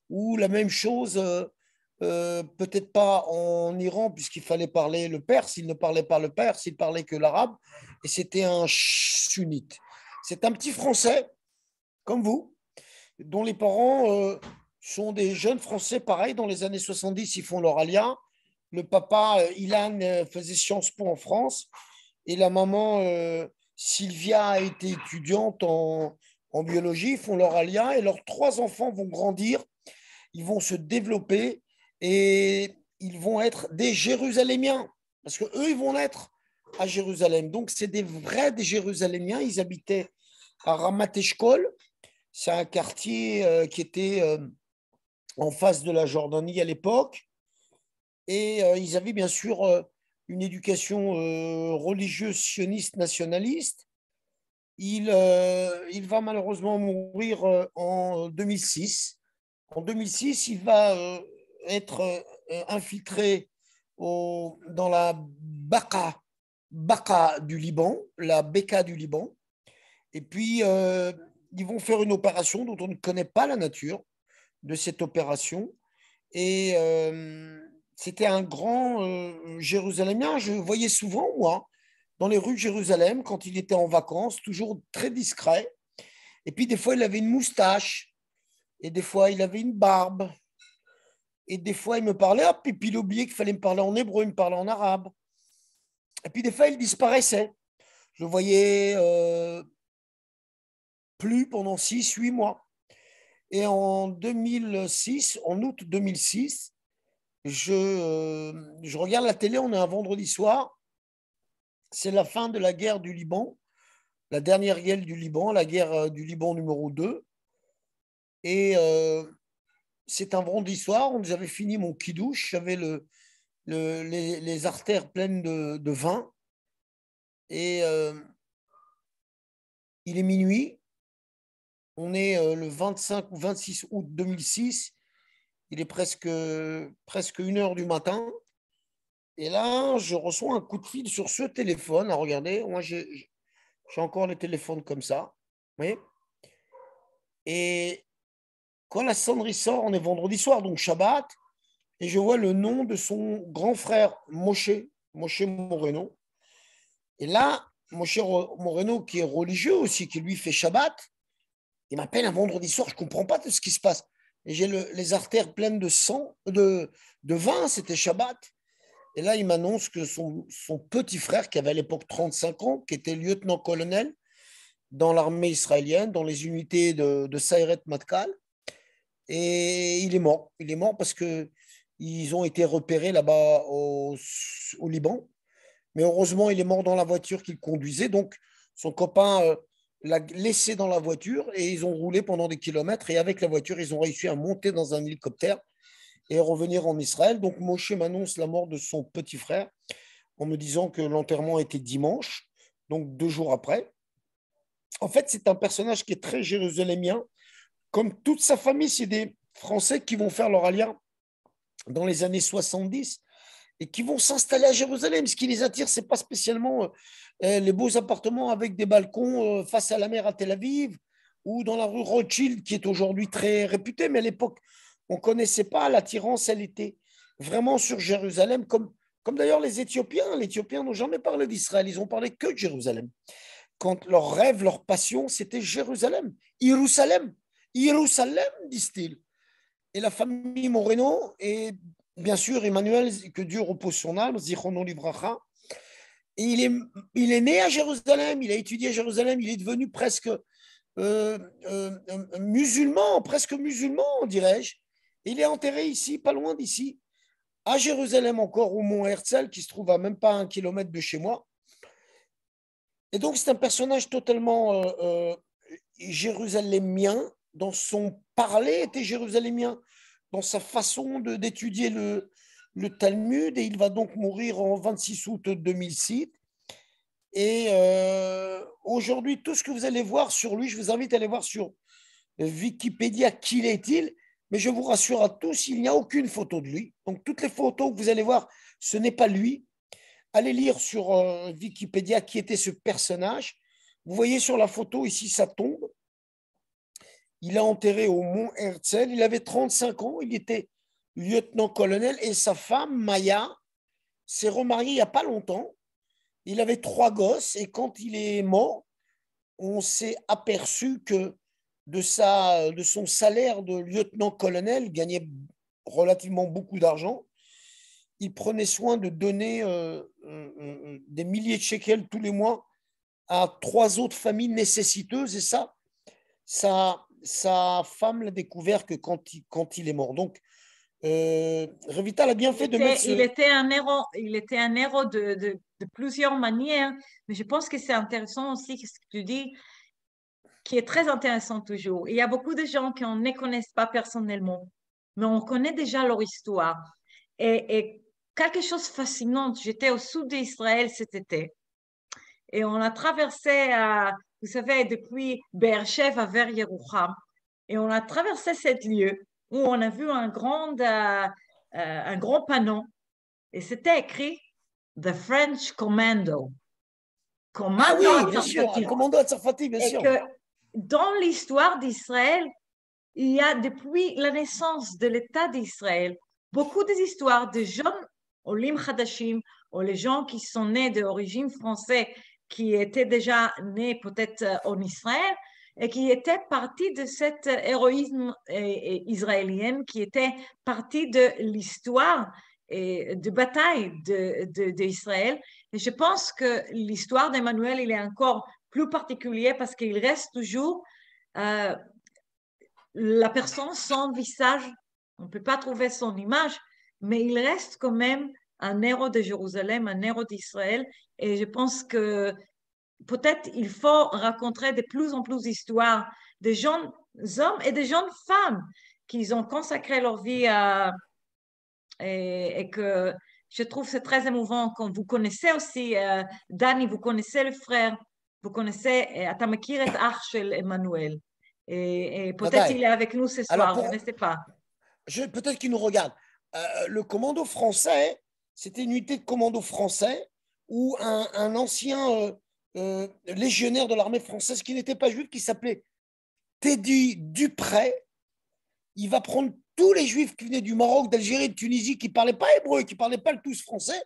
ou la même chose, peut-être pas en Iran, puisqu'il fallait parler le perse. Il ne parlait pas le perse, il parlait que l'arabe, et c'était un sunnite. C'est un petit Français, comme vous, dont les parents sont des jeunes Français, pareil, dans les années 70, ils font leur alia. Le papa, Ilan, faisait Sciences Po en France, et la maman, Sylvia, a été étudiante en biologie. Ils font leur alia, et leurs 3 enfants vont grandir, ils vont se développer, et ils vont être des Jérusalémiens, parce qu'eux, ils vont naître à Jérusalem. Donc, c'est des Jérusalémiens. Ils habitaient à Ramat Eshkol. C'est un quartier qui était en face de la Jordanie à l'époque. Et ils avaient bien sûr une éducation religieuse sioniste nationaliste. Il va malheureusement mourir en 2006. En 2006, il va être infiltré dans la Baka du Liban, la Beka du Liban. Et puis, ils vont faire une opération dont on ne connaît pas la nature de cette opération. Et c'était un grand Jérusalémien. Je le voyais souvent, moi, dans les rues de Jérusalem, quand il était en vacances, toujours très discret. Et puis, des fois, il avait une moustache. Et des fois, il avait une barbe. Et des fois, il me parlait, hop, et puis il oubliait qu'il fallait me parler en hébreu, il me parlait en arabe. Et puis, des fois, il disparaissait. Je le voyais plus pendant 6-8 mois. Et en 2006, en août 2006, je regarde la télé, on est un vendredi soir. C'est la fin de la guerre du Liban, la dernière guerre du Liban, la guerre du Liban numéro 2. Et c'est un vendredi soir, j'avais fini mon kidouche, j'avais les artères pleines de vin. Et il est minuit, on est le 25 ou 26 août 2006, il est presque 1h du matin. Et là, je reçois un coup de fil sur ce téléphone. Regardez, moi j'ai encore le téléphone comme ça. Vous voyez ? Et quand la sonnerie sort, on est vendredi soir, donc Shabbat, et je vois le nom de son grand frère, Moshe Moreno. Et là, Moshe Moreno, qui est religieux aussi, qui lui fait Shabbat, il m'appelle un vendredi soir, je ne comprends pas tout ce qui se passe. et j'ai les artères pleines de sang, de vin, c'était Shabbat. Et là, il m'annonce que son petit frère, qui avait à l'époque 35 ans, qui était lieutenant-colonel dans l'armée israélienne, dans les unités de Sayeret Matkal, et il est mort. Il est mort parce qu'ils ont été repérés là-bas au Liban. Mais heureusement, il est mort dans la voiture qu'il conduisait. Donc, son copain l'a laissé dans la voiture et ils ont roulé pendant des kilomètres. Et avec la voiture, ils ont réussi à monter dans un hélicoptère et revenir en Israël. Donc, Moshe m'annonce la mort de son petit frère en me disant que l'enterrement était dimanche, donc 2 jours après. En fait, c'est un personnage qui est très jérusalémien. Comme toute sa famille, c'est des Français qui vont faire leur aliyah dans les années 70 et qui vont s'installer à Jérusalem. Ce qui les attire, ce n'est pas spécialement les beaux appartements avec des balcons face à la mer à Tel Aviv ou dans la rue Rothschild, qui est aujourd'hui très réputée, mais à l'époque, on ne connaissait pas. L'attirance, elle était vraiment sur Jérusalem, comme d'ailleurs les Éthiopiens. Les Éthiopiens n'ont jamais parlé d'Israël, ils ont parlé que de Jérusalem. Quand leur rêve, leur passion, c'était Jérusalem. Jérusalem, Jérusalem, disent-ils. Et la famille Moreno, et bien sûr Emmanuel, que Dieu repose son âme, Zichrono Livracha, et il est né à Jérusalem, il a étudié à Jérusalem, il est devenu presque musulman, dirais-je. Il est enterré ici, pas loin d'ici, à Jérusalem encore, au mont Herzl, qui se trouve à même pas 1 kilomètre de chez moi. Et donc, c'est un personnage totalement jérusalémien, dans son parler était jérusalémien, dans sa façon d'étudier le Talmud, et il va donc mourir en 26 août 2006. Et aujourd'hui, tout ce que vous allez voir sur lui, je vous invite à aller voir sur Wikipédia qui est-il, mais je vous rassure à tous, il n'y a aucune photo de lui. Donc, toutes les photos que vous allez voir, ce n'est pas lui. Allez lire sur Wikipédia qui était ce personnage. Vous voyez sur la photo ici sa tombe. Il est enterré au mont Herzl. Il avait 35 ans. Il était lieutenant-colonel et sa femme, Maya, s'est remariée il n'y a pas longtemps. Il avait 3 gosses et quand il est mort, on s'est aperçu que de son salaire de lieutenant-colonel, il gagnait relativement beaucoup d'argent. Il prenait soin de donner des milliers de shekels tous les mois à 3 autres familles nécessiteuses. Et ça, sa femme l'a découvert que quand il est mort. Donc, Revital a bien fait de mettre Il était un héros de plusieurs manières, mais je pense que c'est intéressant aussi ce que tu dis, qui est très intéressant toujours. Il y a beaucoup de gens qui ne connaissent pas personnellement, mais on connaît déjà leur histoire. Et quelque chose de fascinant, j'étais au sud d'Israël cet été et on a traversé, vous savez, depuis Be'er-Sheva vers Yerucham, et on a traversé ce lieu où on a vu un grand panneau et c'était écrit The French Commando. Ah oui, bien sûr, un commando à Tsarfati, bien sûr. Et que dans l'histoire d'Israël, il y a depuis la naissance de l'État d'Israël beaucoup d'histoires de jeunes Olim Hadashim, ou les gens qui sont nés d'origine française, qui étaient déjà nés peut-être en Israël, et qui étaient partis de cet héroïsme israélien, qui était parti de l'histoire et de bataille d'Israël. Et je pense que l'histoire d'Emmanuel, il est encore plus particulier parce qu'il reste toujours la personne sans visage. On ne peut pas trouver son image, mais il reste quand même un héros de Jérusalem, un héros d'Israël. Et je pense que peut-être il faut raconter de plus en plus d'histoires de jeunes hommes et de jeunes femmes qui ont consacré leur vie et que je trouve c'est très émouvant quand vous connaissez aussi, Dani, vous connaissez le frère, vous connaissez, אתה מכיר את אח של Emmanuel. Et peut-être il est avec nous ce soir, je ne sais pas. Peut-être qu'il nous regarde. Le commando français, c'était une unité de commando français où un ancien légionnaire de l'armée française qui n'était pas juif, qui s'appelait Teddy Dupré, il va prendre tous les juifs qui venaient du Maroc, d'Algérie, de Tunisie, qui ne parlaient pas hébreu, qui ne parlaient pas tous français,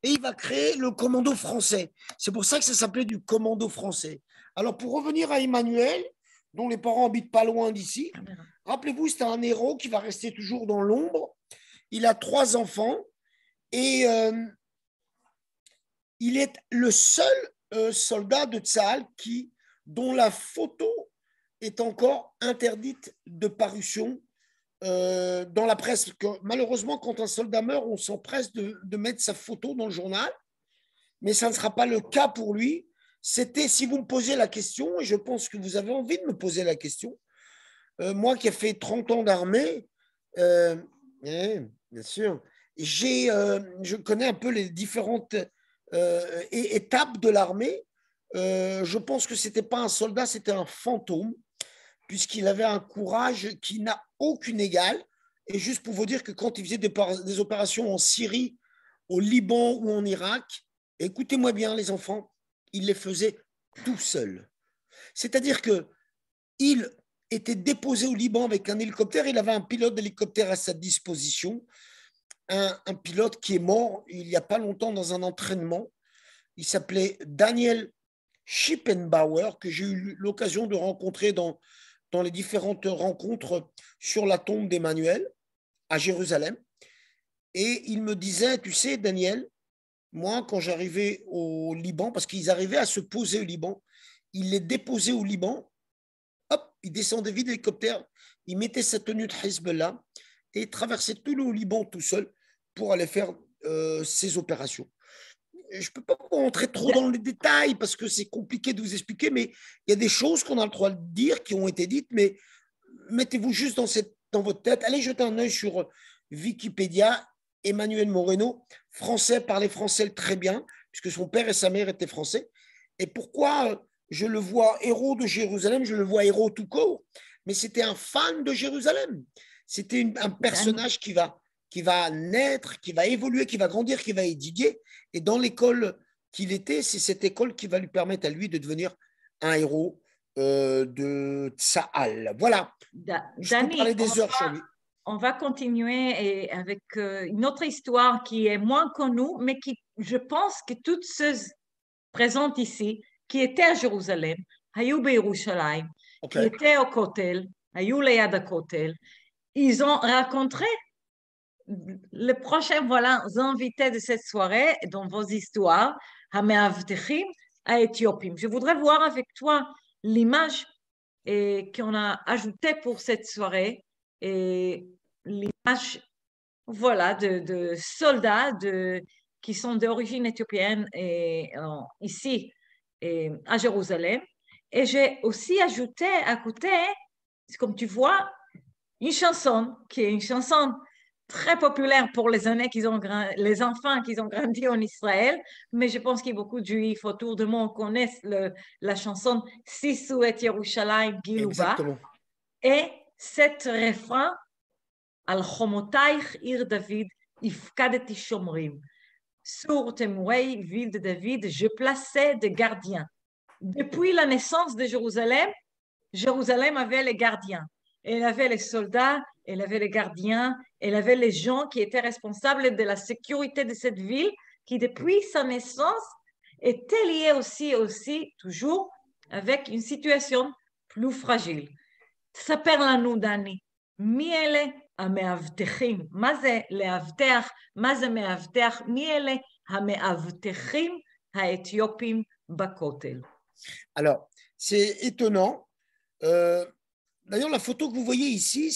et il va créer le commando français. C'est pour ça que ça s'appelait du commando français. Alors, pour revenir à Emmanuel, dont les parents habitent pas loin d'ici. Rappelez-vous, c'est un héros qui va rester toujours dans l'ombre. Il a 3 enfants et il est le seul soldat de Tsahal dont la photo est encore interdite de parution dans la presse. Malheureusement, quand un soldat meurt, on s'empresse de mettre sa photo dans le journal, mais ça ne sera pas le cas pour lui. C'était, si vous me posez la question, et je pense que vous avez envie de me poser la question, moi qui ai fait 30 ans d'armée, bien sûr, je connais un peu les différentes étapes de l'armée. Je pense que ce n'était pas un soldat, c'était un fantôme, puisqu'il avait un courage qui n'a aucune égale. Et juste pour vous dire que quand il faisait des opérations en Syrie, au Liban ou en Irak, écoutez-moi bien les enfants, il les faisait tout seul. C'est-à-dire qu'il était déposé au Liban avec un hélicoptère, il avait un pilote d'hélicoptère à sa disposition, un pilote qui est mort il n'y a pas longtemps dans un entraînement. Il s'appelait Daniel Schippenbauer, que j'ai eu l'occasion de rencontrer dans les différentes rencontres sur la tombe d'Emmanuel à Jérusalem. Et il me disait, tu sais, Daniel, moi, quand j'arrivais au Liban, parce qu'ils arrivaient à se poser au Liban, il les déposait au Liban, hop, il descendait vite l'hélicoptère, il mettait sa tenue de Hezbollah et il traversait tout le Liban tout seul pour aller faire ses opérations. Je ne peux pas rentrer trop dans les détails parce que c'est compliqué de vous expliquer, mais il y a des choses qu'on a le droit de dire qui ont été dites, mais mettez-vous juste dans votre tête. Allez jeter un œil sur Wikipédia. Emmanuel Moreno, français, parlait français très bien, puisque son père et sa mère étaient français. Et pourquoi je le vois héros de Jérusalem, je le vois héros tout court, mais c'était un fan de Jérusalem. C'était un personnage qui va naître, qui va évoluer, qui va grandir, qui va étudier. Et dans l'école qu'il était, c'est cette école qui va lui permettre à lui de devenir un héros de Tsahal. Voilà. Je peux parler des heures sur lui. On va continuer avec une autre histoire qui est moins connue, mais qui, je pense que toutes ceux présentes ici, qui étaient à Jérusalem, היו בירושלים, qui étaient au Kotel, היו ליד הכותל, ils ont rencontré les prochains invités de cette soirée dans vos histoires, המאבטחים האתיופים. Je voudrais voir avec toi l'image qu'on a ajoutée pour cette soirée, et l'image de soldats qui sont d'origine éthiopienne ici à Jérusalem. Et j'ai aussi ajouté à côté, comme tu vois, une chanson qui est une chanson très populaire pour les enfants qui ont grandi en Israël, mais je pense qu'il y a beaucoup de juifs autour de moi qui connaissent la chanson Sisu et Yerushalayim Giluba. Et cet refrain, Al Chomotaïch Ir David, Ifkadeti Shomrim. Sur tes murailles, ville de David, je plaçais des gardiens. Depuis la naissance de Jérusalem, Jérusalem avait les gardiens. Elle avait les soldats, elle avait les gardiens, elle avait les gens qui étaient responsables de la sécurité de cette ville, qui depuis sa naissance était liée aussi toujours avec une situation plus fragile. ספר לנו, דני, מי אלה המאבטחים? מה זה לאבטח? מה זה מאבטח? מי אלה המאבטחים האתיופים בכותל? Alors, c'est étonnant. D'ailleurs, la photo que vous voyez ici,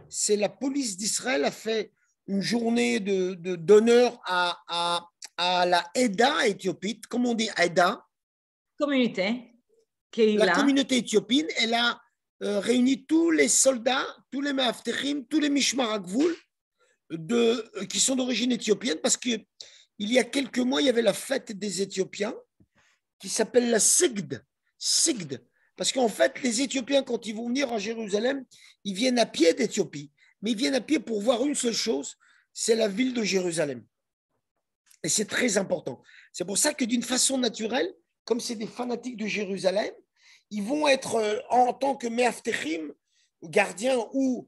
c'est la police d'Israël a fait une journée d'honneur à la Eda éthiopite. Comment on dit Eda? Communauté. La communauté éthiopienne, elle a réuni tous les soldats, tous les Me'aftechim, tous les Mishmar HaGvul qui sont d'origine éthiopienne, parce qu'il y a quelques mois, il y avait la fête des Éthiopiens qui s'appelle la Sigd. Sigd. Parce qu'en fait, les Éthiopiens, quand ils vont venir à Jérusalem, ils viennent à pied d'Éthiopie, mais ils viennent à pied pour voir une seule chose, c'est la ville de Jérusalem. Et c'est très important. C'est pour ça que d'une façon naturelle, comme c'est des fanatiques de Jérusalem, ils vont être en tant que Me'aftechim, gardiens ou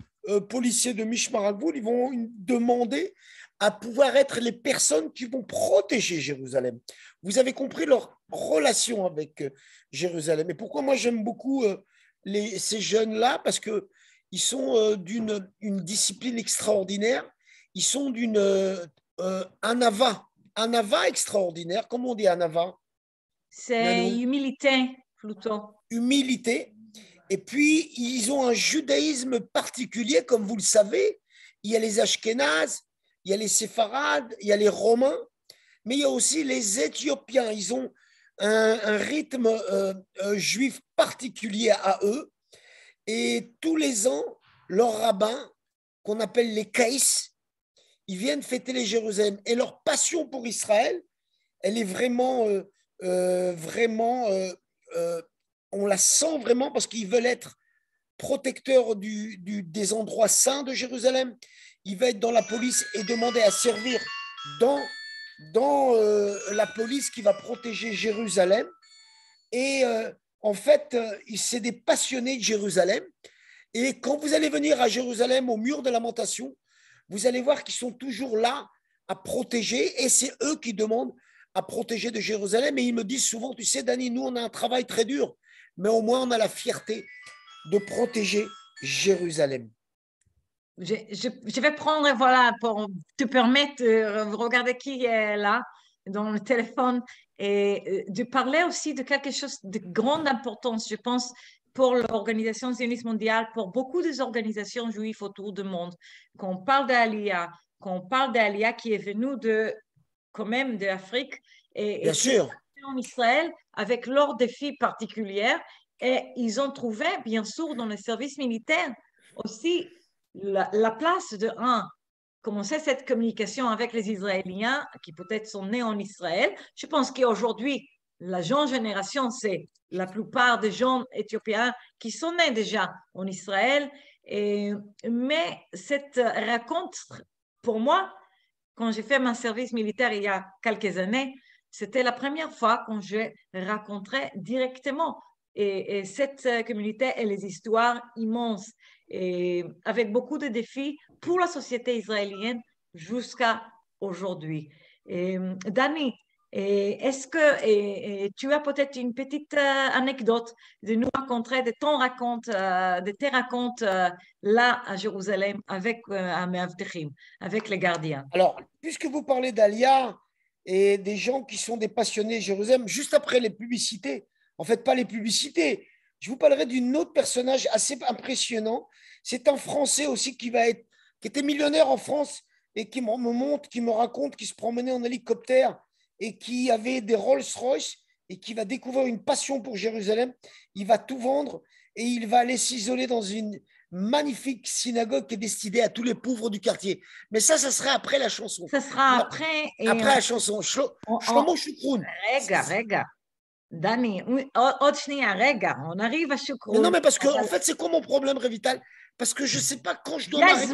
policiers de Mishmar HaGvul, ils vont demander à pouvoir être les personnes qui vont protéger Jérusalem. Vous avez compris leur relation avec Jérusalem. Et pourquoi moi j'aime beaucoup ces jeunes-là parce qu'ils sont d'une discipline extraordinaire. Ils sont un ava extraordinaire. Comment on dit un ava? C'est humilité, plutôt. Humilité. Et puis, ils ont un judaïsme particulier, comme vous le savez. Il y a les Ashkénazes, il y a les Séfarades, il y a les Romains, mais il y a aussi les Éthiopiens. Ils ont un rythme juif particulier à eux. Et tous les ans, leurs rabbins, qu'on appelle les Kaïs, ils viennent fêter les Jérusalem. Et leur passion pour Israël, elle est vraiment, on la sent vraiment parce qu'ils veulent être protecteurs des endroits saints de Jérusalem. Ils veulent être dans la police et demander à servir dans la police qui va protéger Jérusalem. Et en fait, c'est des passionnés de Jérusalem. Et quand vous allez venir à Jérusalem, au mur de lamentation, vous allez voir qu'ils sont toujours là à protéger. Et c'est eux qui demandent à protéger de Jérusalem. Et ils me disent souvent, tu sais, Dani, nous, on a un travail très dur, mais au moins, on a la fierté de protéger Jérusalem. Je vais prendre, voilà, pour te permettre de regarder qui est là dans le téléphone et de parler aussi de quelque chose de grande importance, je pense, pour l'Organisation sioniste mondiale, pour beaucoup des organisations juives autour du monde. Quand on parle d'Aliyah, qui est venue quand même d'Afrique Bien sûr. En Israël avec leurs défis particuliers, et ils ont trouvé, bien sûr, dans les services militaires aussi la place de commencer cette communication avec les Israéliens qui peut-être sont nés en Israël. Je pense qu'aujourd'hui, la jeune génération, c'est la plupart des gens éthiopiens qui sont nés déjà en Israël. Mais cette rencontre, pour moi, quand j'ai fait mon service militaire il y a quelques années, c'était la première fois que je rencontrais directement et cette communauté et les histoires immenses, et avec beaucoup de défis pour la société israélienne jusqu'à aujourd'hui. Dani, est-ce que tu as peut-être une petite anecdote de nous raconter, de tes racontes là à Jérusalem avec avec les gardiens? Alors, puisque vous parlez d'Alia et des gens qui sont des passionnés de Jérusalem, juste après les publicités, en fait, pas les publicités, je vous parlerai d'un autre personnage assez impressionnant. C'est un Français aussi qui était millionnaire en France et qui me raconte qu'il se promenait en hélicoptère et qui avait des Rolls-Royce et qui va découvrir une passion pour Jérusalem. Il va tout vendre et il va aller s'isoler dans une magnifique synagogue qui est destinée à tous les pauvres du quartier. Mais ça serait après la chanson. Ça sera après. Après la chanson. Shlomo Shukroun. Rega. Dani, on arrive à Shukroun. Non, mais parce que, en fait, c'est quoi mon problème, Révital? Parce que je ne sais pas quand je dois m'arrêter.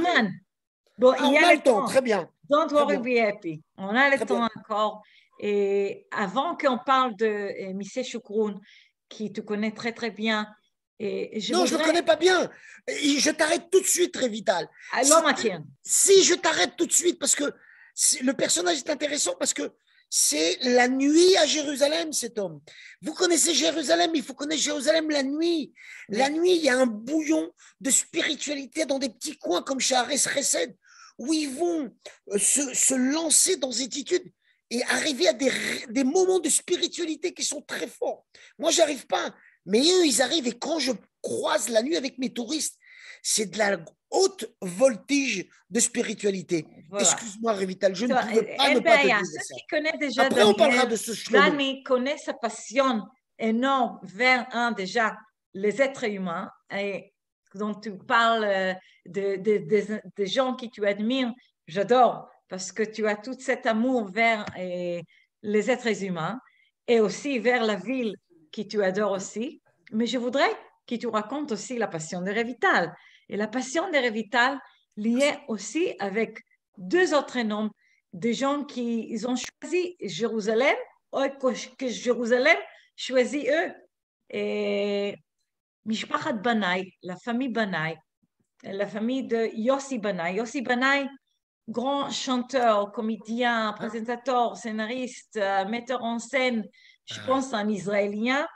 Bon, on a le temps, très bien. Don't worry, be happy. On a le temps encore. Et avant qu'on parle de Missé Shukroun, qui tu connais très, très bien. Je ne le connais pas bien. Je t'arrête tout de suite, Révital. Alors, Mathieu. Si je t'arrête tout de suite, parce que le personnage est intéressant, parce que c'est la nuit à Jérusalem, cet homme. Vous connaissez Jérusalem, il faut connaître Jérusalem la nuit. La nuit, il y a un bouillon de spiritualité dans des petits coins comme chez Ares Chesed, où ils vont se lancer dans cette étude et arriver à des moments de spiritualité qui sont très forts. Moi, je n'arrive pas, mais eux, ils arrivent. Et quand je croise la nuit avec mes touristes, c'est de la haute voltige de spiritualité. Voilà. Excuse-moi, Révital, je ne pouvais pas ne pas te dire ça. Qui connaît déjà après, on parlera de ce Shlomo. Dani connaît sa passion énorme vers déjà les êtres humains, et dont tu parles des gens qui tu admires. J'adore, parce que tu as tout cet amour vers les êtres humains et aussi vers la ville qui tu adores aussi. Mais je voudrais que tu racontes aussi la passion de Révital. Et la passion de Révital liée aussi avec deux autres noms, des gens qui ils ont choisi Jérusalem, que Jérusalem choisit eux. Et Mishpachat Banai, la famille Banai, la famille de Yossi Banai. Yossi Banai, grand chanteur, comédien, présentateur, scénariste, metteur en scène, je pense un Israélien,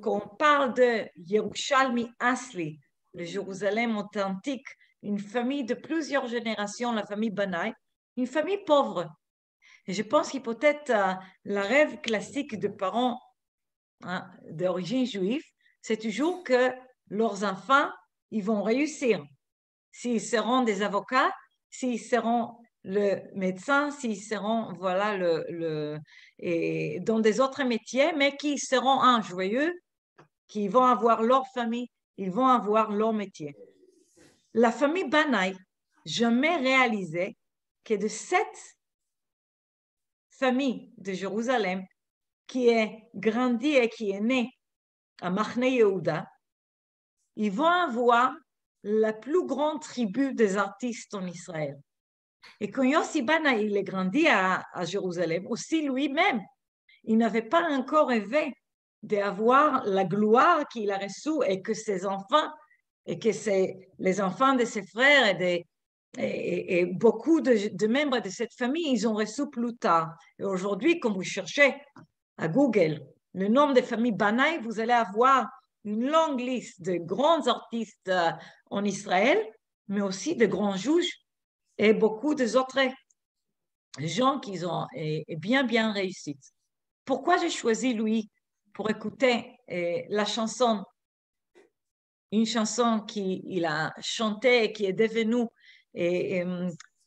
quand on parle de Yerushalmi Asli, le Jérusalem authentique, une famille de plusieurs générations, la famille Banaï, une famille pauvre. Et je pense qu'il peut-être le rêve classique de parents d'origine juive, c'est toujours que leurs enfants, ils vont réussir. S'ils seront des avocats, s'ils seront le médecin, s'ils seront voilà, et dans des autres métiers, mais qui seront joyeux, qui vont avoir leur famille, ils vont avoir leur métier. La famille Banaï, jamais réalisé que de 7 familles de Jérusalem qui est grandi et qui est né à Machne Yehuda, ils vont avoir la plus grande tribu des artistes en Israël. Et quand Yossi Banaï il est grandi à Jérusalem, aussi lui-même, il n'avait pas encore rêvé d'avoir la gloire qu'il a reçue et que ses enfants, et que les enfants de ses frères et beaucoup de membres de cette famille, ils ont reçu plus tard. Et aujourd'hui, quand vous cherchez à Google le nom des familles Banaï, vous allez avoir une longue liste de grands artistes en Israël, mais aussi de grands juges et beaucoup d'autres gens qui ont bien réussi. Pourquoi j'ai choisi lui pour écouter la chanson, une chanson qu'il a chantée et qui est devenue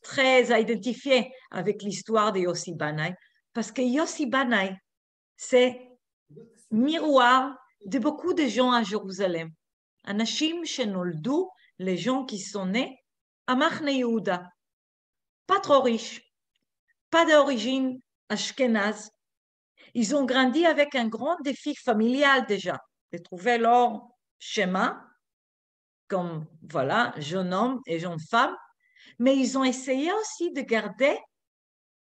très identifiée avec l'histoire de Yossi Banaï? Parce que Yossi Banaï, c'est miroir de beaucoup de gens à Jérusalem. Anashim Shenoldu, les gens qui sont nés à Machne Yehuda, pas trop riches, pas d'origine ashkénaze. Ils ont grandi avec un grand défi familial déjà, de trouver leur schéma, comme voilà, jeune homme et jeune femme, mais ils ont essayé aussi de garder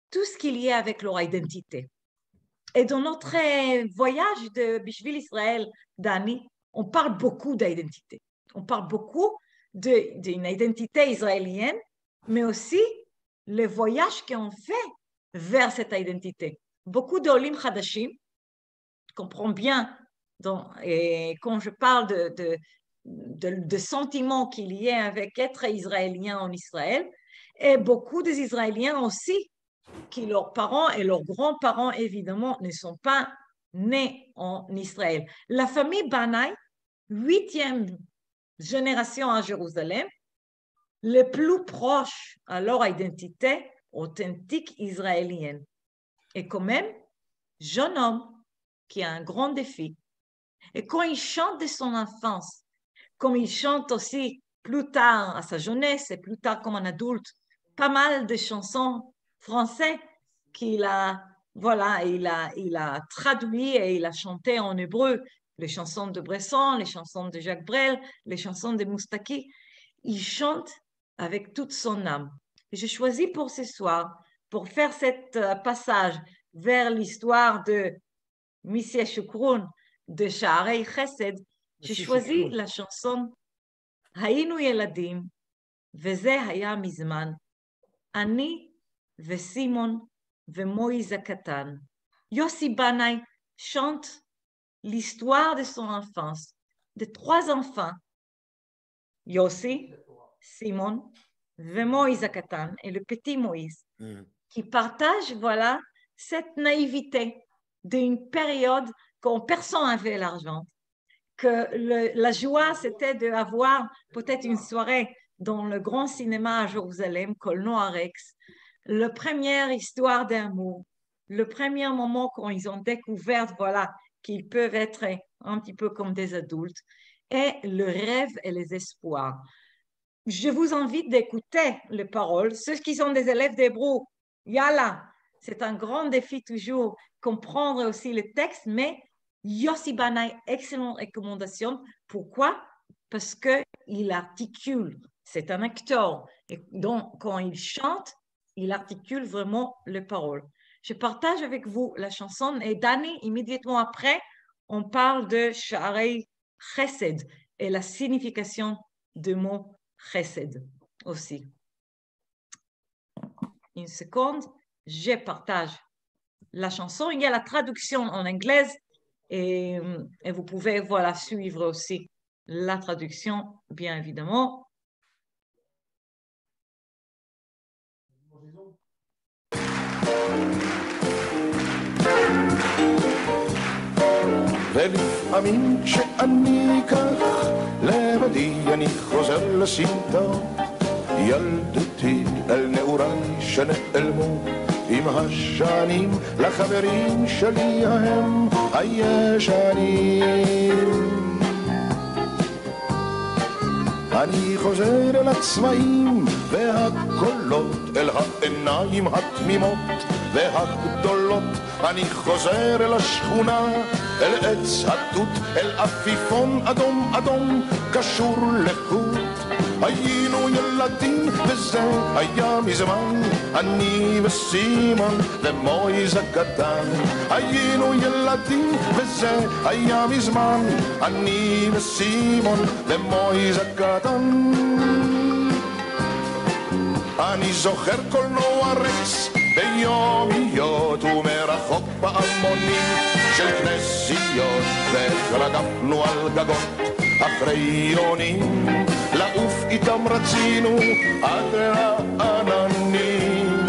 tout ce qu'il y a avec leur identité. Et dans notre voyage de Bishvil Israël, Dani, on parle beaucoup d'identité. On parle beaucoup d'une identité israélienne, mais aussi le voyage qu'on fait vers cette identité. Beaucoup d'Olim Hadashim comprennent bien, et quand je parle de sentiments qu'il y a avec être israélien en Israël, et beaucoup des Israéliens aussi, qui leurs parents et leurs grands-parents, évidemment, ne sont pas nés en Israël. La famille Banaï, 8e génération à Jérusalem, le plus proche à leur identité authentique israélienne. Et quand même, jeune homme qui a un grand défi. Et quand il chante de son enfance, comme il chante aussi plus tard à sa jeunesse et plus tard comme un adulte, pas mal de chansons françaises qu'il a, voilà, il a traduit et il a chanté en hébreu, les chansons de Bresson, les chansons de Jacques Brel, les chansons de Moustaki. Il chante avec toute son âme. Et j'ai choisi pour ce soir, pour faire cet passage vers l'histoire de Missia Shukron, de Sha'arei Chesed, j'ai choisi la chanson Hayinu Yeladim, Veze Haya Mizman, Ani Vesimon Vemoïse Katan. Yossi Banaï chante l'histoire de son enfance, de 3 enfants, Yossi, Simon, Vemoïse Katan et le petit Moïse, qui partagent, voilà, cette naïveté d'une période quand personne n'avait l'argent, que la joie, c'était d'avoir peut-être une soirée dans le grand cinéma à Jérusalem, Colno Rex, la première histoire d'amour, le premier moment quand ils ont découvert, voilà, qu'ils peuvent être un petit peu comme des adultes, et le rêve et les espoirs. Je vous invite d'écouter les paroles. Ceux qui sont des élèves d'hébreu, yalla, c'est un grand défi toujours, comprendre aussi le texte, mais Yossi Banaï, excellente recommandation. Pourquoi? Parce qu'il articule, c'est un acteur. Et donc, quand il chante, il articule vraiment les paroles. Je partage avec vous la chanson et Dani, immédiatement après, on parle de Sha'arei Chesed et la signification du mot Chesed aussi. Une seconde, je partage la chanson. Il y a la traduction en anglaise Et, et vous pouvez voilà, suivre aussi la traduction, bien évidemment. ולפעמים כשאני כך לבדי אני חוזר לסמטה ילדותי אל נעוריי שנעלמו עם השנים לחברים שלי ההם הישנים אני חוזר אל הצבעים והקולות אל העיניים התמימות והגדולות אני חוזר אל השכונה אל עץ התות אל עפיפון אדום אדום קשור לחוט היינו ילדים וזה היה מזמן אני וסימון ומויז הקטן היינו ילדים וזה היה מזמן אני וסימון ומויז הקטן אני זוכר קולנוע רקס ביומיות ומרחוק פעמונים של כנסיות ורדפנו על גגות אחרי יונים לעוף איתם רצינו עד העננים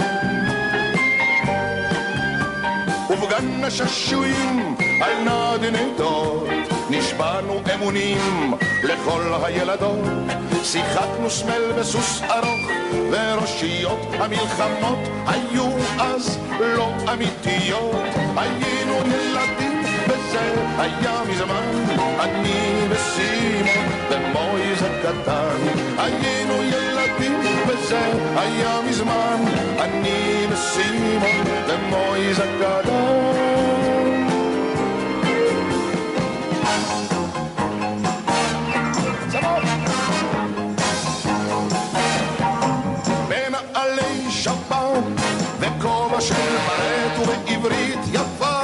ובגן השעשועים על נדנדות נשבענו אמונים לכל הילדות שיחקנו סמל וסוס ארוך וראשיות המלחמות היו אז לא אמיתיות היינו ילדים וזה היה מזמן אני וסימון ומויז הקטן היינו ילדים וזה היה מזמן אני וסימון ומויז הקטן בנעלי שבת וכובע של ברט ובעברית יפה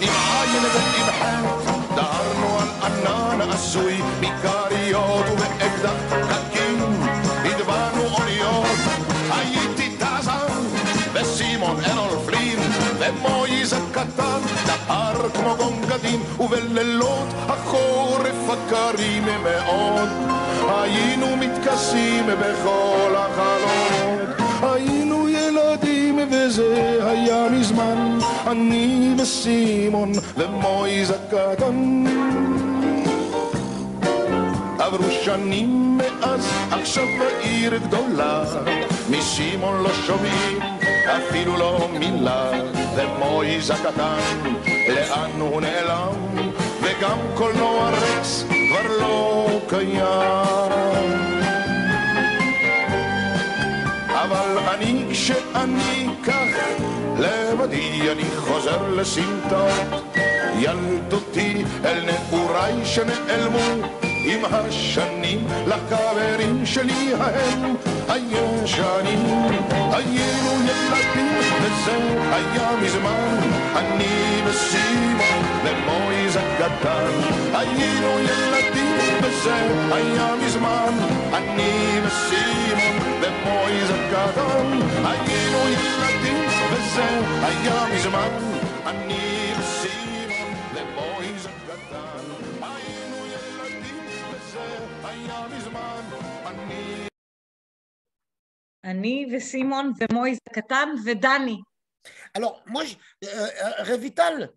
עם עין ועם חטא דהרנו על ענן עשוי מכריות ובאקדח קקים הדבנו אוניות הייתי טזן וסימון ארול פלין ומויז הקטן דהר כמו גונגדים ובלילות החורף הקרים מאוד היינו מתכסים בכל החלומות היינו ילדים וזה היה מזמן אני וסימון ומויז הקטן עברו שנים מאז עכשיו בעיר גדולה מסימון לא שומעים אפילו לא מילה ומויז הקטן לאן הוא נעלם וגם קולנוע רקס כבר לא קיים אבל אני כשאני כך לבדי אני חוזר לסמטות ילדותי אל נעוריי שנעלמו עם השנים לחברים שלי ההם הישנים היינו ילדים וזה היה מזמן אני וסימון ומויז הקטן היינו ילדים וזה היה מזמן אני וסימון ומויז הקטן היינו ילדים וזה היה מזמן אני וסימון ומויז הקטן היינו ילדים וזה היה מזמן אני וסימון ומויז הקטן ודני. Alors, moi, Révital,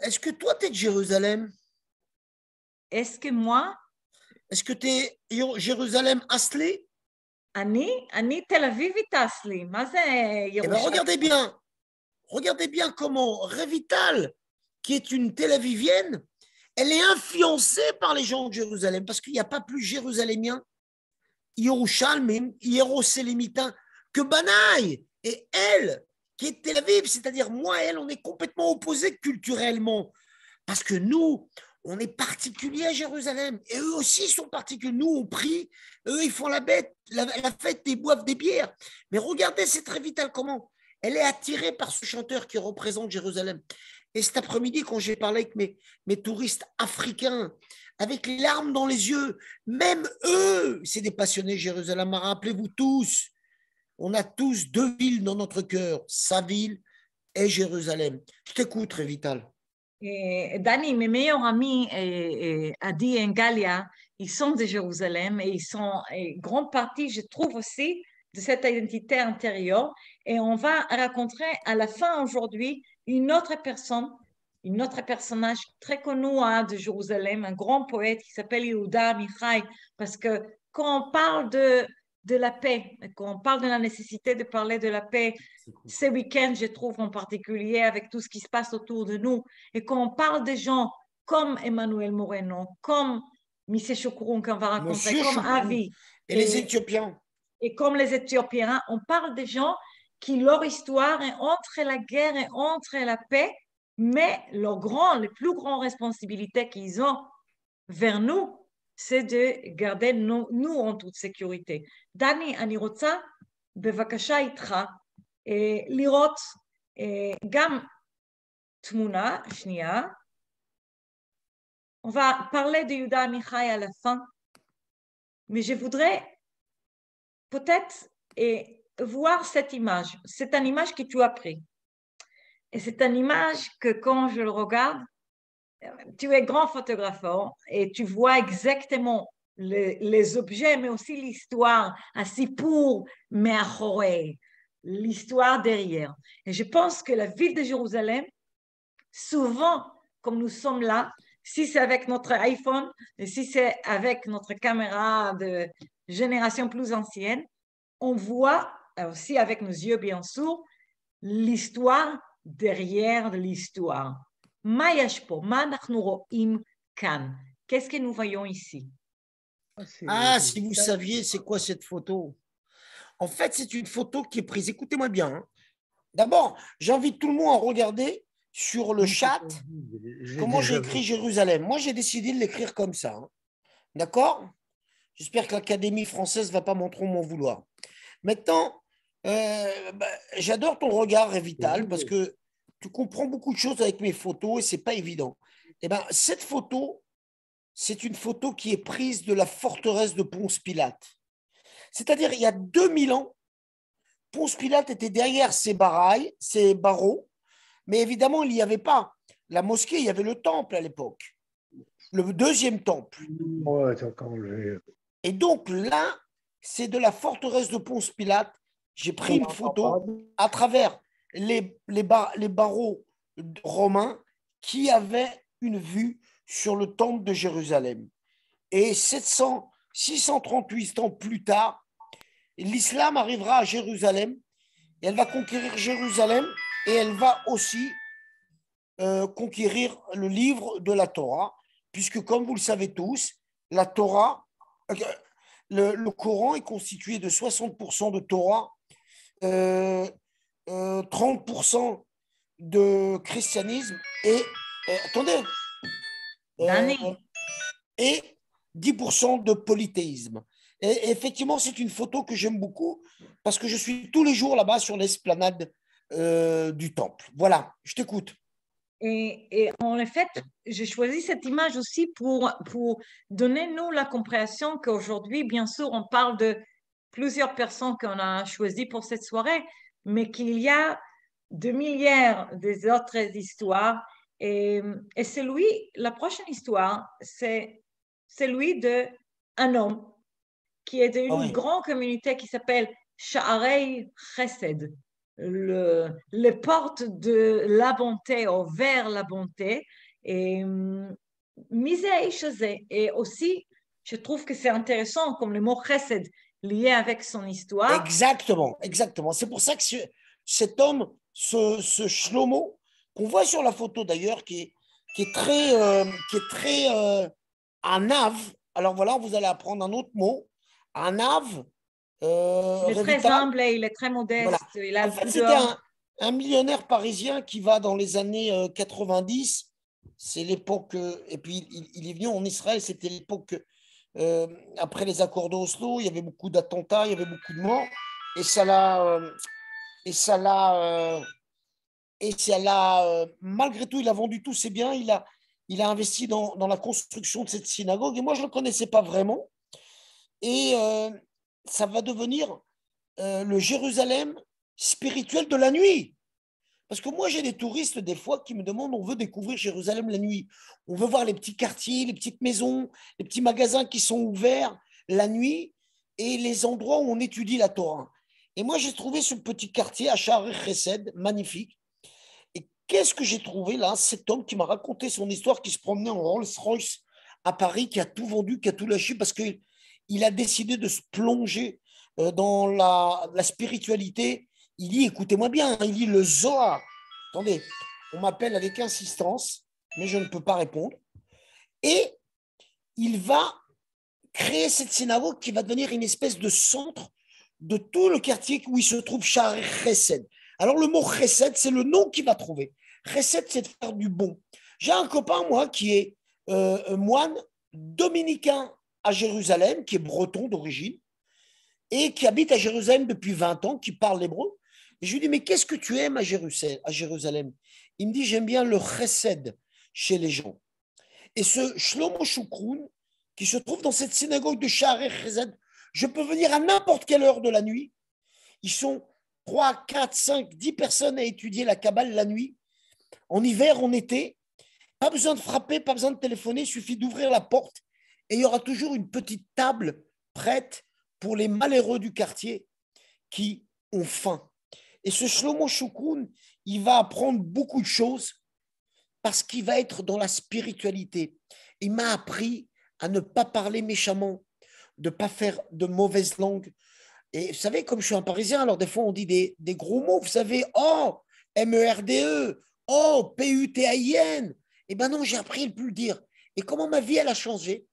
est-ce que toi, tu es de Jérusalem? Est-ce que moi? Est-ce que tu es Jérusalem Asley? אני תל אביבית אסלי, מה זה ירושלים? Eh bien, regardez bien comment Révital, qui est une Tel Avivienne, elle est influencée par les gens de Jérusalem, parce qu'il n'y a pas plus jérusalémien, Yerushalmim, Hiérosélémitain que Banaï. Et elle, qui est de Tel Aviv, c'est-à-dire moi et elle, on est complètement opposés culturellement, parce que nous, on est particuliers à Jérusalem, et eux aussi sont particuliers. Nous, on prie, eux, ils font la fête, ils boivent des bières. Mais regardez, c'est très vital comment elle est attirée par ce chanteur qui représente Jérusalem. Et cet après-midi, quand j'ai parlé avec mes touristes africains, avec les larmes dans les yeux, même eux, c'est des passionnés de Jérusalem. Rappelez-vous tous, on a tous deux villes dans notre cœur, sa ville et Jérusalem. Je t'écoute, Révital. Et Dani, mes meilleurs amis, Adi et Ngalia, ils sont de Jérusalem et ils sont grande partie, je trouve aussi, de cette identité intérieure. Et on va rencontrer à la fin aujourd'hui une autre personne, un autre personnage très connu de Jérusalem, un grand poète qui s'appelle Yehuda Amichai, parce que quand on parle de la paix, quand on parle de la nécessité de parler de la paix, ces week-ends, je trouve en particulier, avec tout ce qui se passe autour de nous, et quand on parle de gens comme Emmanuel Moreno, comme Missé Choukourou qu'on va raconter, Monsieur comme Choukourou. Avi, Et les Éthiopiens. et comme les Éthiopiens, on parle de gens qui, leur histoire est entre la guerre et entre la paix, mais les plus grandes responsabilités qu'ils ont vers nous, c'est de garder nous en toute sécurité. דני, אני רוצה בבקשה איתך לראות גם תמונה, שנייה. On va parler de Yehuda Amichai à la fin, mais je voudrais peut-être voir cette image. C'est une image que tu as prise. Et c'est une image que quand je le regarde, tu es grand photographe et tu vois exactement les objets, mais aussi l'histoire, הסיפור מאחורי, l'histoire derrière. Et je pense que la ville de Jérusalem, souvent, comme nous sommes là, si c'est avec notre iPhone, et si c'est avec notre caméra de génération plus ancienne, on voit aussi avec nos yeux, bien sûr, l'histoire derrière l'histoire. מה יש פה? מה אנחנו רואים כאן? Qu'est-ce que nous voyons ici? Ah, si vous saviez, c'est quoi cette photo? En fait, c'est une photo qui est prise. Écoutez-moi bien. Hein. D'abord, j'invite tout le monde à regarder sur le chat comment j'ai écrit Jérusalem. Moi, j'ai décidé de l'écrire comme ça. Hein. D'accord? J'espère que l'Académie française ne va pas m'en vouloir. Maintenant, j'adore ton regard, Révital, parce que tu comprends beaucoup de choses avec mes photos et ce n'est pas évident. Eh ben, cette photo, c'est une photo qui est prise de la forteresse de Ponce Pilate. C'est-à-dire, il y a 2000 ans, Ponce Pilate était derrière ces barreaux, mais évidemment, il n'y avait pas la mosquée, il y avait le temple à l'époque, le deuxième temple. Ouais, et donc là, c'est de la forteresse de Ponce Pilate. J'ai pris une photo à travers les barreaux romains qui avaient une vue sur le temple de Jérusalem. Et 638 ans plus tard, l'islam arrivera à Jérusalem et elle va conquérir Jérusalem et elle va aussi conquérir le livre de la Torah, puisque comme vous le savez tous, la Torah, le Coran est constitué de 60% de Torah, 30% de christianisme et attendez, et 10% de polythéisme. Et effectivement, c'est une photo que j'aime beaucoup parce que je suis tous les jours là-bas sur l'esplanade du temple. Voilà, je t'écoute. Et en fait, j'ai choisi cette image aussi pour donner nous la compréhension qu'aujourd'hui, bien sûr, on parle de plusieurs personnes qu'on a choisies pour cette soirée, mais qu'il y a des milliards des autres histoires. Et la prochaine histoire, c'est celui d'un homme qui est d'une grande communauté qui s'appelle Sha'arei Chesed, les portes de la bonté ou vers la bonté. Et et aussi, je trouve que c'est intéressant comme le mot Chesed lié avec son histoire. Exactement, exactement. C'est pour ça que cet homme, ce Shlomo, qu'on voit sur la photo d'ailleurs, qui est très un ave. Alors voilà, vous allez apprendre un autre mot. Un ave. Il est très humble et il est très modeste. Voilà. Il a en fait, c'était un millionnaire parisien qui va dans les années 90. C'est l'époque, et puis il est venu en Israël, c'était l'époque après les accords d'Oslo, il y avait beaucoup d'attentats, il y avait beaucoup de morts, et ça l'a malgré tout, il a vendu tous ses biens, il a investi dans la construction de cette synagogue, et moi je ne le connaissais pas vraiment, et ça va devenir le Jérusalem spirituel de la nuit. Parce que moi, j'ai des touristes, des fois, qui me demandent, on veut découvrir Jérusalem la nuit. On veut voir les petits quartiers, les petites maisons, les petits magasins qui sont ouverts la nuit et les endroits où on étudie la Torah. Et moi, j'ai trouvé ce petit quartier à Shaarei Chesed, magnifique. Et qu'est-ce que j'ai trouvé là? Cet homme qui m'a raconté son histoire, qui se promenait en Rolls-Royce à Paris, qui a tout vendu, qui a tout lâché parce qu'il a décidé de se plonger dans la spiritualité. Il lit, écoutez-moi bien, il lit le Zohar. Attendez, on m'appelle avec insistance, mais je ne peux pas répondre. Et il va créer cette synagogue qui va devenir une espèce de centre de tout le quartier où il se trouve Shaarei Chesed. Alors, le mot Chesed, c'est le nom qu'il va trouver. Chesed, c'est de faire du bon. J'ai un copain, moi, qui est moine dominicain à Jérusalem, qui est breton d'origine, et qui habite à Jérusalem depuis 20 ans, qui parle l'hébreu. Et je lui dis, mais qu'est-ce que tu aimes à Jérusalem? Il me dit, j'aime bien le chesed chez les gens. Et ce Shlomo Shukroun, qui se trouve dans cette synagogue de Shaarei Chesed, je peux venir à n'importe quelle heure de la nuit. Ils sont 3, 4, 5, 10 personnes à étudier la Kabbale la nuit, en hiver, en été. Pas besoin de frapper, pas besoin de téléphoner, il suffit d'ouvrir la porte et il y aura toujours une petite table prête pour les malheureux du quartier qui ont faim. Et ce Shlomo Shukroun, il va apprendre beaucoup de choses parce qu'il va être dans la spiritualité. Il m'a appris à ne pas parler méchamment, de ne pas faire de mauvaises langues. Et vous savez, comme je suis un Parisien, alors des fois on dit des gros mots, vous savez, oh, M-E-R-D-E, oh, P-U-T-A-I-N. Eh bien non, j'ai appris à ne plus le dire. Et comment ma vie, elle a changé.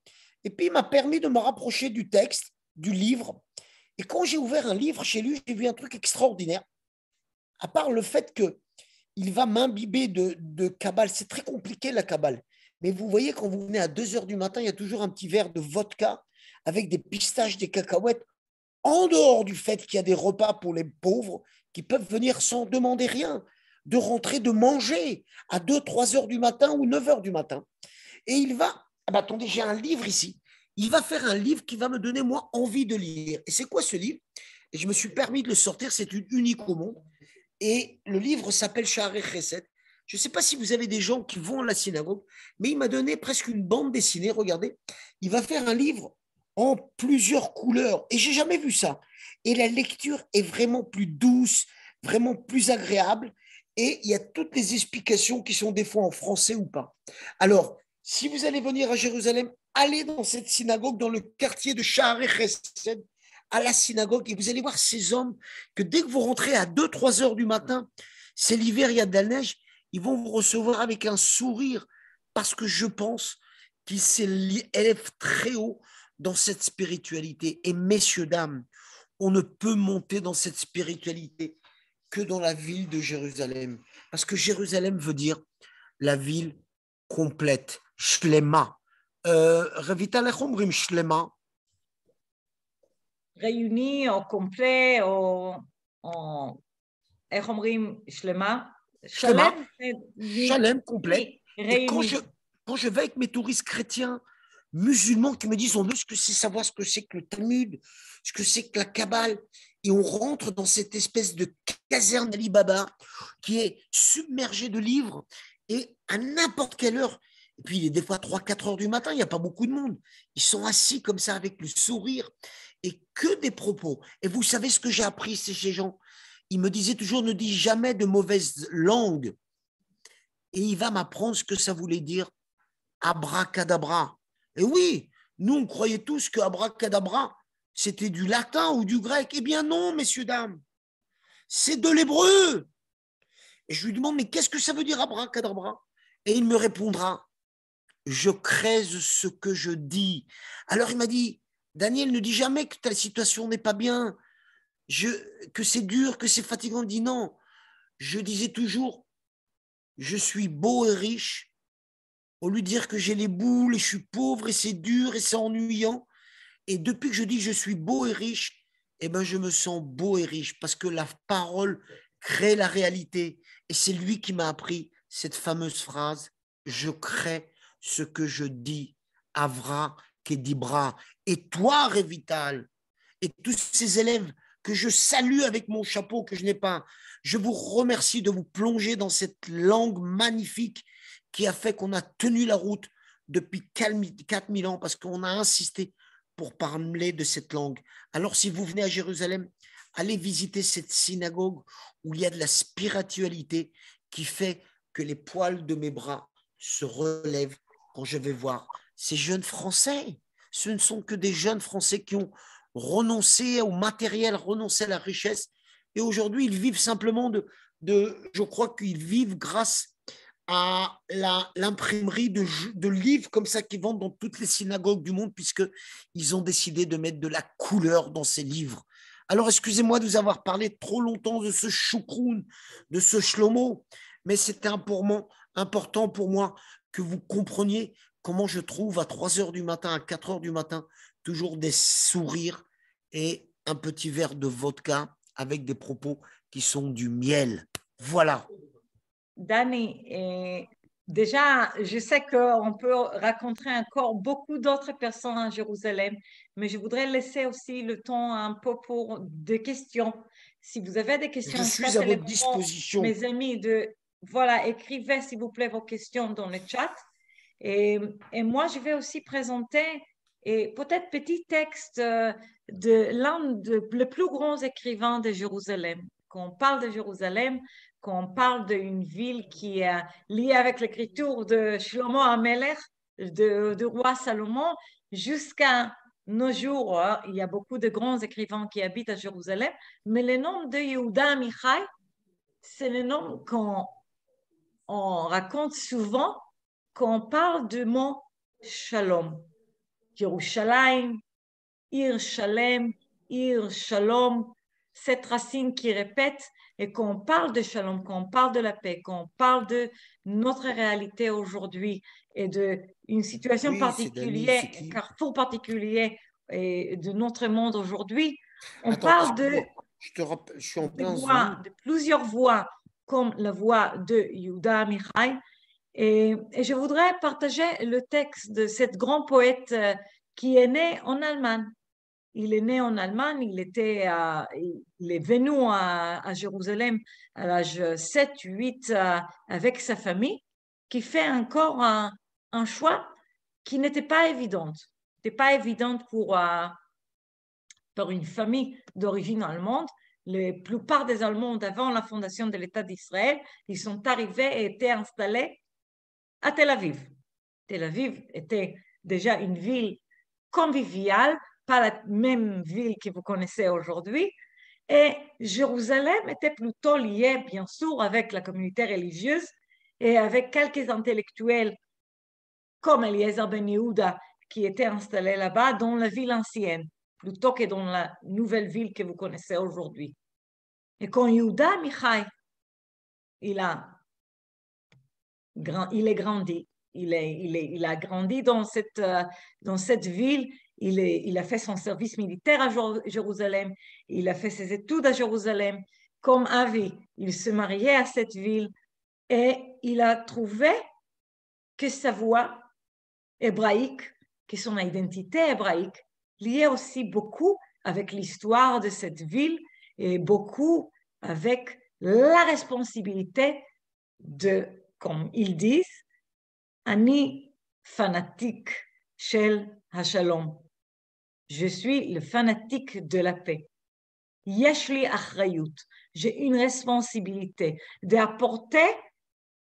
Et puis, il m'a permis de me rapprocher du texte, du livre. Et quand j'ai ouvert un livre chez lui, j'ai vu un truc extraordinaire. À part le fait qu'il va m'imbiber de Kabbale. C'est très compliqué, la Kabbale. Mais vous voyez, quand vous venez à 2 heures du matin, il y a toujours un petit verre de vodka avec des pistaches, des cacahuètes, en dehors du fait qu'il y a des repas pour les pauvres qui peuvent venir sans demander rien, de rentrer, de manger à 2, 3 heures du matin ou 9 heures du matin. Et il va, attendez, j'ai un livre ici, il va faire un livre qui va me donner, moi, envie de lire. Et c'est quoi ce livre? Et je me suis permis de le sortir, c'est une unique au monde. Et le livre s'appelle Shaarei Chesed. Je ne sais pas si vous avez des gens qui vont à la synagogue, mais il m'a donné presque une bande dessinée, regardez. Il va faire un livre en plusieurs couleurs, et j'ai jamais vu ça. Et la lecture est vraiment plus douce, vraiment plus agréable, et il y a toutes les explications qui sont des fois en français ou pas. Alors, si vous allez venir à Jérusalem, allez dans cette synagogue, dans le quartier de Shaarei Chesed, à la synagogue, et vous allez voir ces hommes que dès que vous rentrez à 2, 3 heures du matin, c'est l'hiver, il y a de la neige, ils vont vous recevoir avec un sourire, parce que je pense qu'ils s'élèvent très haut dans cette spiritualité. Et messieurs, dames, on ne peut monter dans cette spiritualité que dans la ville de Jérusalem. Parce que Jérusalem veut dire la ville complète, shlema. Revital, איך אומרים shlema? Réunis au complet, איך אומרים שלמה? Shlema, שלם, shalem, complète. Et quand réunis. je vais avec mes touristes chrétiens, musulmans qui me disent on veut savoir ce que c'est que le Talmud, ce que c'est que la Kabbale, et on rentre dans cette espèce de caserne d'Ali Baba qui est submergée de livres, et à n'importe quelle heure, et puis il est des fois 3, 4 heures du matin, il n'y a pas beaucoup de monde, ils sont assis comme ça avec le sourire, et que des propos. Et vous savez ce que j'ai appris chez ces gens? Ils me disaient toujours ne dis jamais de mauvaises langues, et il va m'apprendre ce que ça voulait dire abracadabra. Et oui, nous, on croyait tous que abracadabra, c'était du latin ou du grec. Eh bien non, messieurs, dames, c'est de l'hébreu. Et je lui demande, mais qu'est-ce que ça veut dire abracadabra? Et il me répondra, je crée ce que je dis. Alors il m'a dit, Daniel, ne dis jamais que ta situation n'est pas bien, que c'est dur, que c'est fatigant. Il dit non, je disais toujours, je suis beau et riche, au lieu de dire que j'ai les boules et je suis pauvre et c'est dur et c'est ennuyant. Et depuis que je dis que je suis beau et riche, eh ben je me sens beau et riche parce que la parole crée la réalité. Et c'est lui qui m'a appris cette fameuse phrase, je crée ce que je dis, Avra Kedibra. Et toi, Révital, et tous ces élèves que je salue avec mon chapeau que je n'ai pas, Je vous remercie de vous plonger dans cette langue magnifique qui a fait qu'on a tenu la route depuis 4000 ans parce qu'on a insisté pour parler de cette langue. Alors, si vous venez à Jérusalem, allez visiter cette synagogue où il y a de la spiritualité qui fait que les poils de mes bras se relèvent quand je vais voir ces jeunes Français. Ce ne sont que des jeunes Français qui ont renoncé au matériel, renoncé à la richesse. Et aujourd'hui, ils vivent simplement je crois qu'ils vivent grâce à l'imprimerie de livres comme ça qui vendent dans toutes les synagogues du monde puisqu'ils ont décidé de mettre de la couleur dans ces livres. Alors, excusez-moi de vous avoir parlé trop longtemps de ce choukroun, de ce shlomo, mais c'était important pour moi que vous compreniez comment je trouve à 3 heures du matin, à 4 heures du matin, toujours des sourires et un petit verre de vodka avec des propos qui sont du miel. Voilà. Danny, déjà, je sais qu'on peut raconter encore beaucoup d'autres personnes à Jérusalem, mais je voudrais laisser aussi le temps un peu pour des questions. Si vous avez des questions, je suis à votre disposition. Mes amis, voilà, écrivez s'il vous plaît vos questions dans le chat. Et moi, je vais aussi présenter peut-être petit texte de l'un des plus grands écrivains de Jérusalem. Quand on parle de Jérusalem, quand on parle d'une ville qui est liée avec l'écriture de Shlomo HaMelech, de roi Salomon, jusqu'à nos jours, il y a beaucoup de grands écrivains qui habitent à Jérusalem, mais le nom de Yehuda Amichai, c'est le nom qu'on raconte souvent quand on parle du mot Shalom. Yerushalayim, Ir Shalem, Ir Shalom, cette racine qui répète, et quand on parle de Shalom, quand on parle de la paix, quand on parle de notre réalité aujourd'hui et d'une situation particulière, un carrefour particulier et de notre monde aujourd'hui, on parle de plusieurs voix, comme la voix de Yehuda Amichai. Et je voudrais partager le texte de cet grand poète qui est né en Allemagne. Il est né en Allemagne, il est venu à Jérusalem à l'âge 7-8 avec sa famille, qui fait encore un choix qui n'était pas évident. C'était pas évident pour une famille d'origine allemande. La plupart des Allemands, avant la fondation de l'État d'Israël, ils sont arrivés et étaient installés à Tel Aviv. Tel Aviv était déjà une ville conviviale, pas la même ville que vous connaissez aujourd'hui. Et Jérusalem était plutôt liée, bien sûr, avec la communauté religieuse et avec quelques intellectuels comme Eliezer Ben Yehuda qui étaient installés là-bas dans la ville ancienne, plutôt que dans la nouvelle ville que vous connaissez aujourd'hui. Et quand Yehuda Amichai, il est grandi. Il a grandi dans cette ville. Il a fait son service militaire à Jérusalem. Il a fait ses études à Jérusalem. Comme Avi, il se mariait à cette ville et il a trouvé que sa voix hébraïque, que son identité hébraïque, liait aussi beaucoup avec l'histoire de cette ville et beaucoup avec la responsabilité de, comme ils disent, Ani fanatique shel hashalom. Je suis le fanatique de la paix. Yeshli achrayut. J'ai une responsabilité d'apporter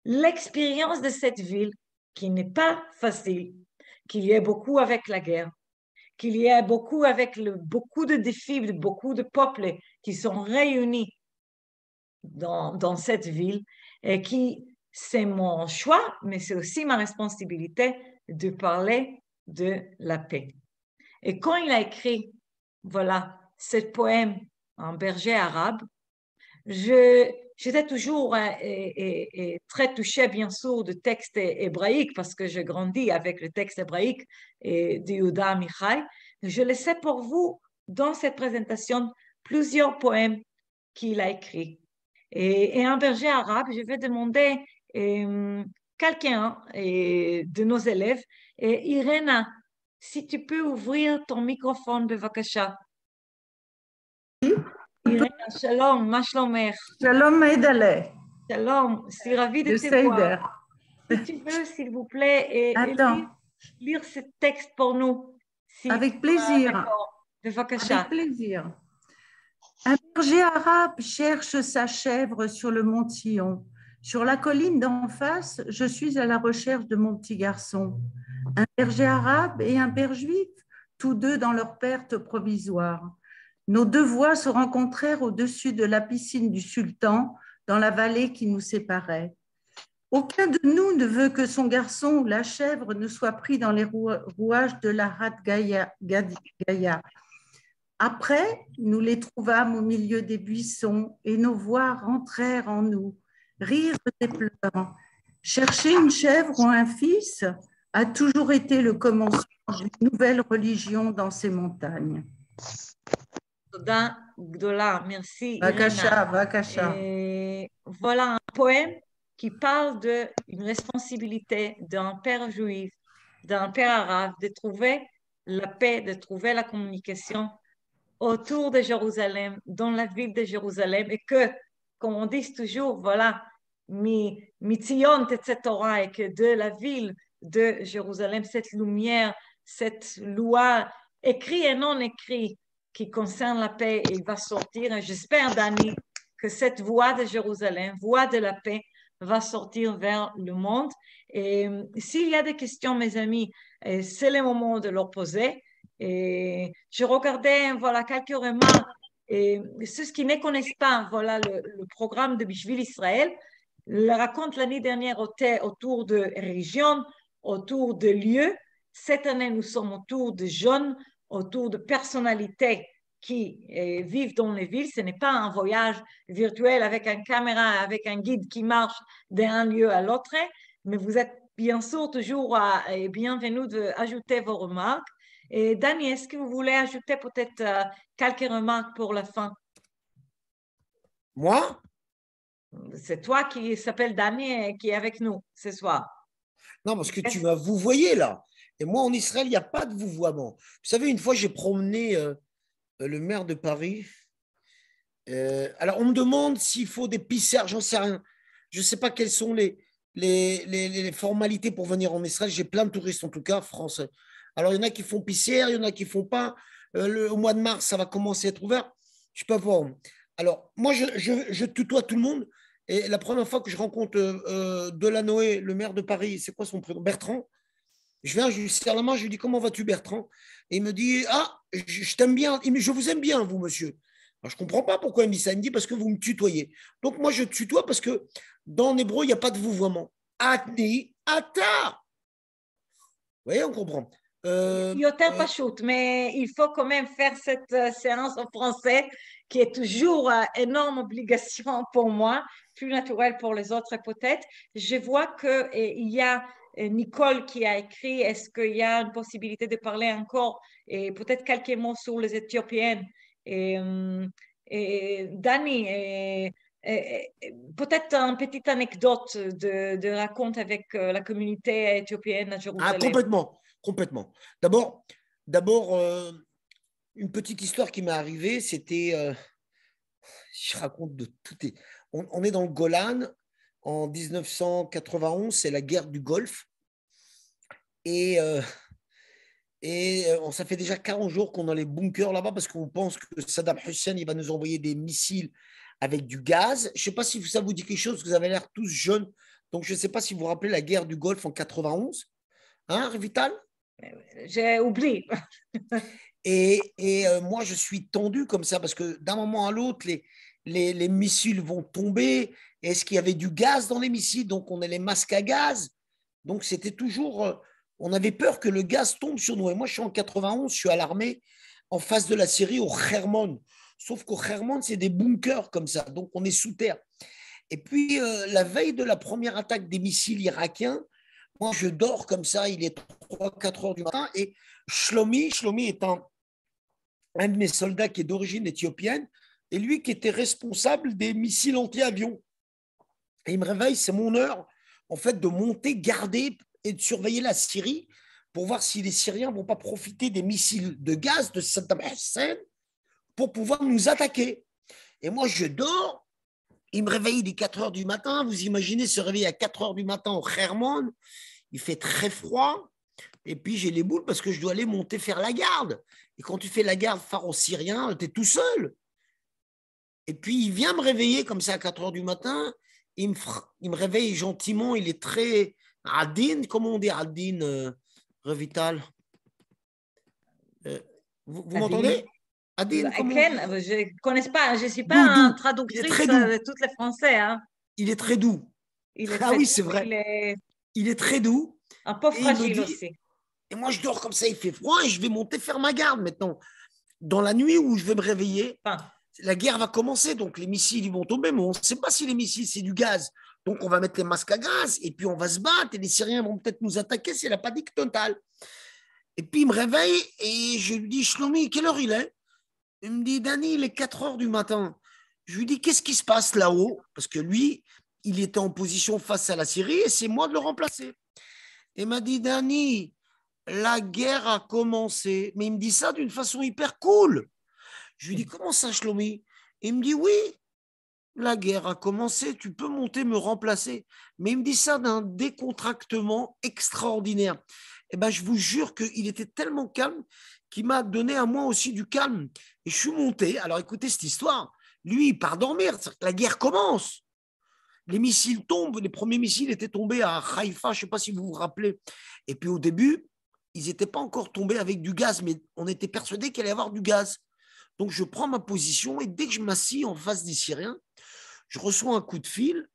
l'expérience de cette ville qui n'est pas facile, qu'il y ait beaucoup avec la guerre, qu'il y ait beaucoup avec beaucoup de défis, de beaucoup de peuples qui sont réunis dans cette ville et qui, c'est mon choix, mais c'est aussi ma responsabilité de parler de la paix. Et quand il a écrit, voilà, ce poème en berger arabe, j'étais toujours très touchée, bien sûr, de texte hébraïque parce que j'ai grandi avec le texte hébraïque de Yehuda Amichai. Je laissais pour vous, dans cette présentation, plusieurs poèmes qu'il a écrits. Et en berger arabe, je vais demander quelqu'un de nos élèves, Irena, si tu peux ouvrir ton microphone, bevakasha. Irina, shalom, ma shlomech. Shalom Maïdaleh. Shalom, je suis ravie de Le te Seider. voir. Si tu veux, s'il vous plaît, et Attends, lire ce texte pour nous. Si avec tu es plaisir. d'accord. Bevakasha. Avec plaisir. Un berger arabe cherche sa chèvre sur le mont Sion. Sur la colline d'en face, je suis à la recherche de mon petit garçon. Un berger arabe et un père juif, tous deux dans leur perte provisoire. Nos deux voies se rencontrèrent au-dessus de la piscine du sultan, dans la vallée qui nous séparait. Aucun de nous ne veut que son garçon ou la chèvre ne soit pris dans les rouages de la Hat Gaïa. Après, nous les trouvâmes au milieu des buissons et nos voix rentrèrent en nous, rires et pleurs. Chercher une chèvre ou un fils a toujours été le commencement d'une nouvelle religion dans ces montagnes. Toda Gdola, merci. Vakasha, Irina. Vakasha. Et voilà un poème qui parle d'une responsabilité d'un père juif, d'un père arabe, de trouver la paix, de trouver la communication autour de Jérusalem, dans la ville de Jérusalem, et que, comme on dit toujours, voilà, mi Tzion tetze Torah, et que de la ville de Jérusalem, cette lumière, cette loi écrite et non écrite qui concerne la paix, il va sortir. Et j'espère, Dani, que cette voix de Jérusalem, voix de la paix, va sortir vers le monde. Et s'il y a des questions, mes amis, c'est le moment de leur poser. Et je regardais voilà, quelques remarques. Et ceux qui ne connaissent pas voilà, le programme de Bishvil Israël, le raconte l'année dernière autour de régions, autour de lieux. Cette année, nous sommes autour de jeunes, autour de personnalités qui vivent dans les villes. Ce n'est pas un voyage virtuel avec une caméra, avec un guide qui marche d'un lieu à l'autre, mais vous êtes bien sûr toujours bienvenus d'ajouter vos remarques. Et Dani, est-ce que vous voulez ajouter peut-être quelques remarques pour la fin? Moi? C'est toi qui s'appelle Dani et qui est avec nous ce soir. Non, parce que tu vas vous voyez là. Et moi, en Israël, il n'y a pas de vouvoiement. Vous savez, une fois, j'ai promené le maire de Paris. Alors, on me demande s'il faut des piscères, j'en sais rien. Je ne sais pas quelles sont les formalités pour venir en Israël. J'ai plein de touristes, en tout cas, français. Alors, il y en a qui font piscère, il y en a qui ne font pas. Au mois de mars, ça va commencer à être ouvert. Je ne sais pas voir. Alors, moi, je tutoie tout le monde. Et la première fois que je rencontre Delanoë, le maire de Paris, c'est quoi son prénom? Bertrand. Je viens, je lui serre la main, je lui dis comment vas-tu, Bertrand? Et il me dit ah, je t'aime bien, je vous aime bien, vous, monsieur. Alors, je ne comprends pas pourquoi il me dit ça. Il me dit parce que vous me tutoyez. Donc, moi, je tutoie parce que dans l'hébreu, il n'y a pas de vouvoiement. Atni, ata. Vous voyez, on comprend. Yoter Pachout, mais il faut quand même faire cette séance en français qui est toujours énorme obligation pour moi, plus naturelle pour les autres peut-être. Je vois qu'il y a Nicole qui a écrit, est-ce qu'il y a une possibilité de parler encore et peut-être quelques mots sur les Éthiopiennes et Dani, peut-être une petite anecdote de raconte avec la communauté éthiopienne à Jérusalem. Ah, complètement. D'abord, une petite histoire qui m'est arrivée, c'était, je raconte de tout. On est dans le Golan en 1991, c'est la guerre du Golfe. Et ça fait déjà 40 jours qu'on est dans les bunkers là-bas parce qu'on pense que Saddam Hussein il va nous envoyer des missiles avec du gaz. Je ne sais pas si ça vous dit quelque chose, vous avez l'air tous jeunes. Donc, je ne sais pas si vous vous rappelez la guerre du Golfe en 91. Hein, Rivital? J'ai oublié. Et moi, je suis tendu comme ça parce que d'un moment à l'autre, les missiles vont tomber. Est-ce qu'il y avait du gaz dans les missiles? Donc, on a les masques à gaz. Donc, c'était toujours… on avait peur que le gaz tombe sur nous. Et moi, je suis en 91, je suis à l'armée en face de la Syrie, au Hermon. Sauf qu'au Hermon, c'est des bunkers comme ça. Donc, on est sous terre. Et puis, la veille de la première attaque des missiles irakiens, moi, je dors comme ça, il est 3-4 heures du matin. Et Shlomi est un de mes soldats qui est d'origine éthiopienne, et lui qui était responsable des missiles anti-avions. Et il me réveille, c'est mon heure, en fait, de monter, garder et de surveiller la Syrie pour voir si les Syriens ne vont pas profiter des missiles de gaz de Saddam Hussein pour pouvoir nous attaquer. Et moi, je dors. Il me réveille, il est 4 heures du matin. Vous imaginez se réveiller à 4 heures du matin au Hermon. Il fait très froid. Et puis, j'ai les boules parce que je dois aller monter faire la garde. Et quand tu fais la garde phare aux Syriens, tu es tout seul. Et puis, il vient me réveiller comme ça à 4 heures du matin. Il me réveille gentiment. Il est très adin. Comment on dit adin, Revital? Vous m'entendez? Adin, comment Ken, je ne connais pas, je ne suis pas doux, un doux. traductrice de tous les Français. Hein. Il est très doux. Il est Ah très oui, doux, c'est vrai. il est Il est très doux. un peu Et il me fragile dit, aussi. et moi, je dors comme ça, il fait froid et je vais monter faire ma garde maintenant. Dans la nuit où je vais me réveiller, Enfin, la guerre va commencer, donc les missiles ils vont tomber, mais on ne sait pas si les missiles, c'est du gaz. Donc, on va mettre les masques à gaz et puis on va se battre et les Syriens vont peut-être nous attaquer, c'est la panique totale. Et puis, il me réveille et je lui dis, Shlomi, quelle heure il est? Il me dit, Dani, il est 4 heures du matin. Je lui dis, qu'est-ce qui se passe là-haut? Parce que lui, il était en position face à la Syrie et c'est moi de le remplacer. Il m'a dit, Dani, la guerre a commencé. Mais il me dit ça d'une façon hyper cool. Je lui dis, comment ça, Shlomi? Il me dit, oui, la guerre a commencé, tu peux monter me remplacer. Mais il me dit ça d'un décontractement extraordinaire. Eh ben, je vous jure qu'il était tellement calme qu'il m'a donné à moi aussi du calme. Et je suis monté. Alors écoutez cette histoire. Lui, il part dormir. La guerre commence. Les missiles tombent. Les premiers missiles étaient tombés à Haïfa. Je ne sais pas si vous vous rappelez. Et puis au début, ils n'étaient pas encore tombés avec du gaz, mais on était persuadé qu'il allait y avoir du gaz. Donc je prends ma position et dès que je m'assis en face des Syriens, je reçois un coup de fil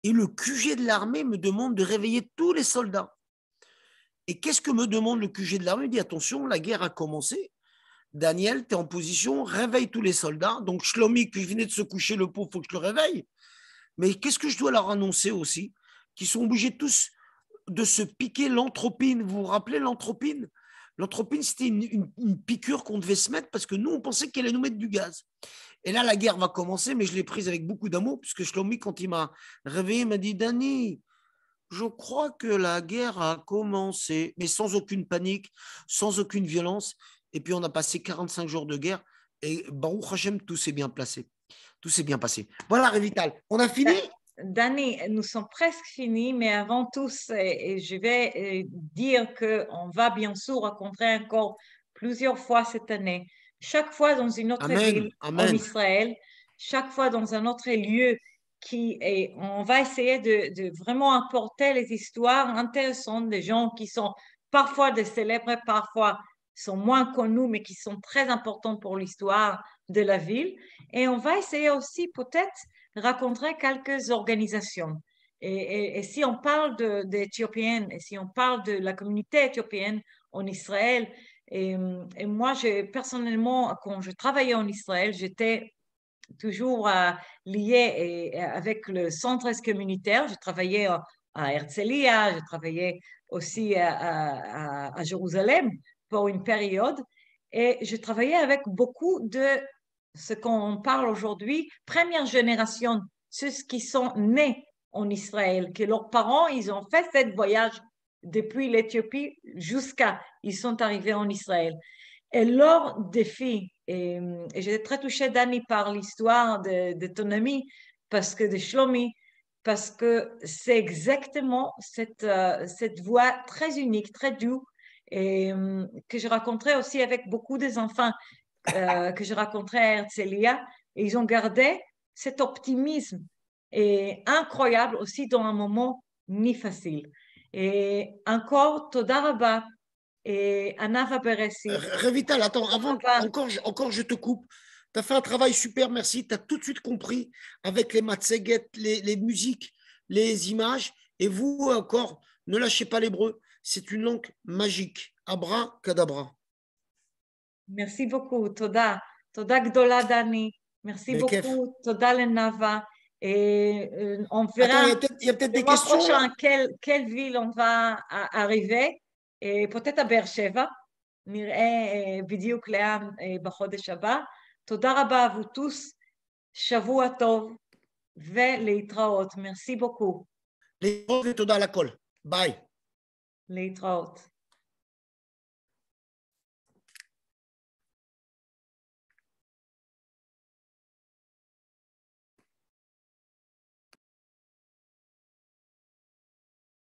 et le QG de l'armée me demande de réveiller tous les soldats. Et qu'est-ce que me demande le QG de l'armée? Il dit, attention, la guerre a commencé. Daniel, tu es en position, réveille tous les soldats. Donc Shlomi, que je venais de se coucher, le pauvre, il faut que je le réveille. Mais qu'est-ce que je dois leur annoncer aussi? Qu'ils sont obligés tous de se piquer l'anthropine. Vous vous rappelez l'anthropine? L'anthropine, c'était une piqûre qu'on devait se mettre parce que nous, on pensait qu'elle allait nous mettre du gaz. Et là, la guerre va commencer, mais je l'ai prise avec beaucoup d'amour, puisque Shlomi, quand il m'a réveillé, il m'a dit, Dani, je crois que la guerre a commencé, mais sans aucune panique, sans aucune violence. Et puis, on a passé 45 jours de guerre et Baruch Hashem, tout s'est bien placé. Tout s'est bien passé. Voilà, Révital. On a fini? Dani, nous sommes presque finis, mais avant tout, je vais dire qu'on va bien sûr rencontrer encore plusieurs fois cette année, chaque fois dans une autre Amen. ville en Amen. Israël, chaque fois dans un autre lieu on va essayer de vraiment apporter les histoires intéressantes des gens qui sont parfois des célèbres, parfois sont moins connus, mais qui sont très importants pour l'histoire de la ville. Et on va essayer aussi peut-être raconter quelques organisations. Et si on parle d'Éthiopiennes, et si on parle de la communauté éthiopienne en Israël, et moi, personnellement, quand je travaillais en Israël, j'étais toujours liée avec le centre communautaire. Je travaillais à Herzliya, je travaillais aussi à Jérusalem pour une période. Et je travaillais avec beaucoup de ce qu'on parle aujourd'hui, première génération, ceux qui sont nés en Israël, que leurs parents, ils ont fait ce voyage depuis l'Éthiopie jusqu'à, ils sont arrivés en Israël. Et leur défi, et j'étais très touchée, Dani, par l'histoire de ton ami, parce que de Shlomi, parce que c'est exactement cette voix très unique, très douce, et que je rencontrais aussi avec beaucoup des enfants que je rencontrais à Herzliya, et ils ont gardé cet optimisme et incroyable aussi dans un moment ni facile. Et encore, Toda Rabba et Anava Beressi. Révital, attends, encore je te coupe. Tu as fait un travail super, merci. Tu as tout de suite compris avec les matzeget, les musiques, les images. Et vous, encore, ne lâchez pas l'hébreu. C'est une langue magique. Abracadabra. Merci beaucoup. Toda. Toda Gdola Dani. Merci beaucoup. Toda Lenava. Et on verra il y a peut-être des mois questions. Prochain, quelle ville on va arriver. Et peut-être à Beersheba. נראה בדיוק לאן בחודש הבא. תודה רבה à vous tous. שבוע טוב ולהתראות. Merci beaucoup. להתראות ותודה על הכל. ביי. להתראות.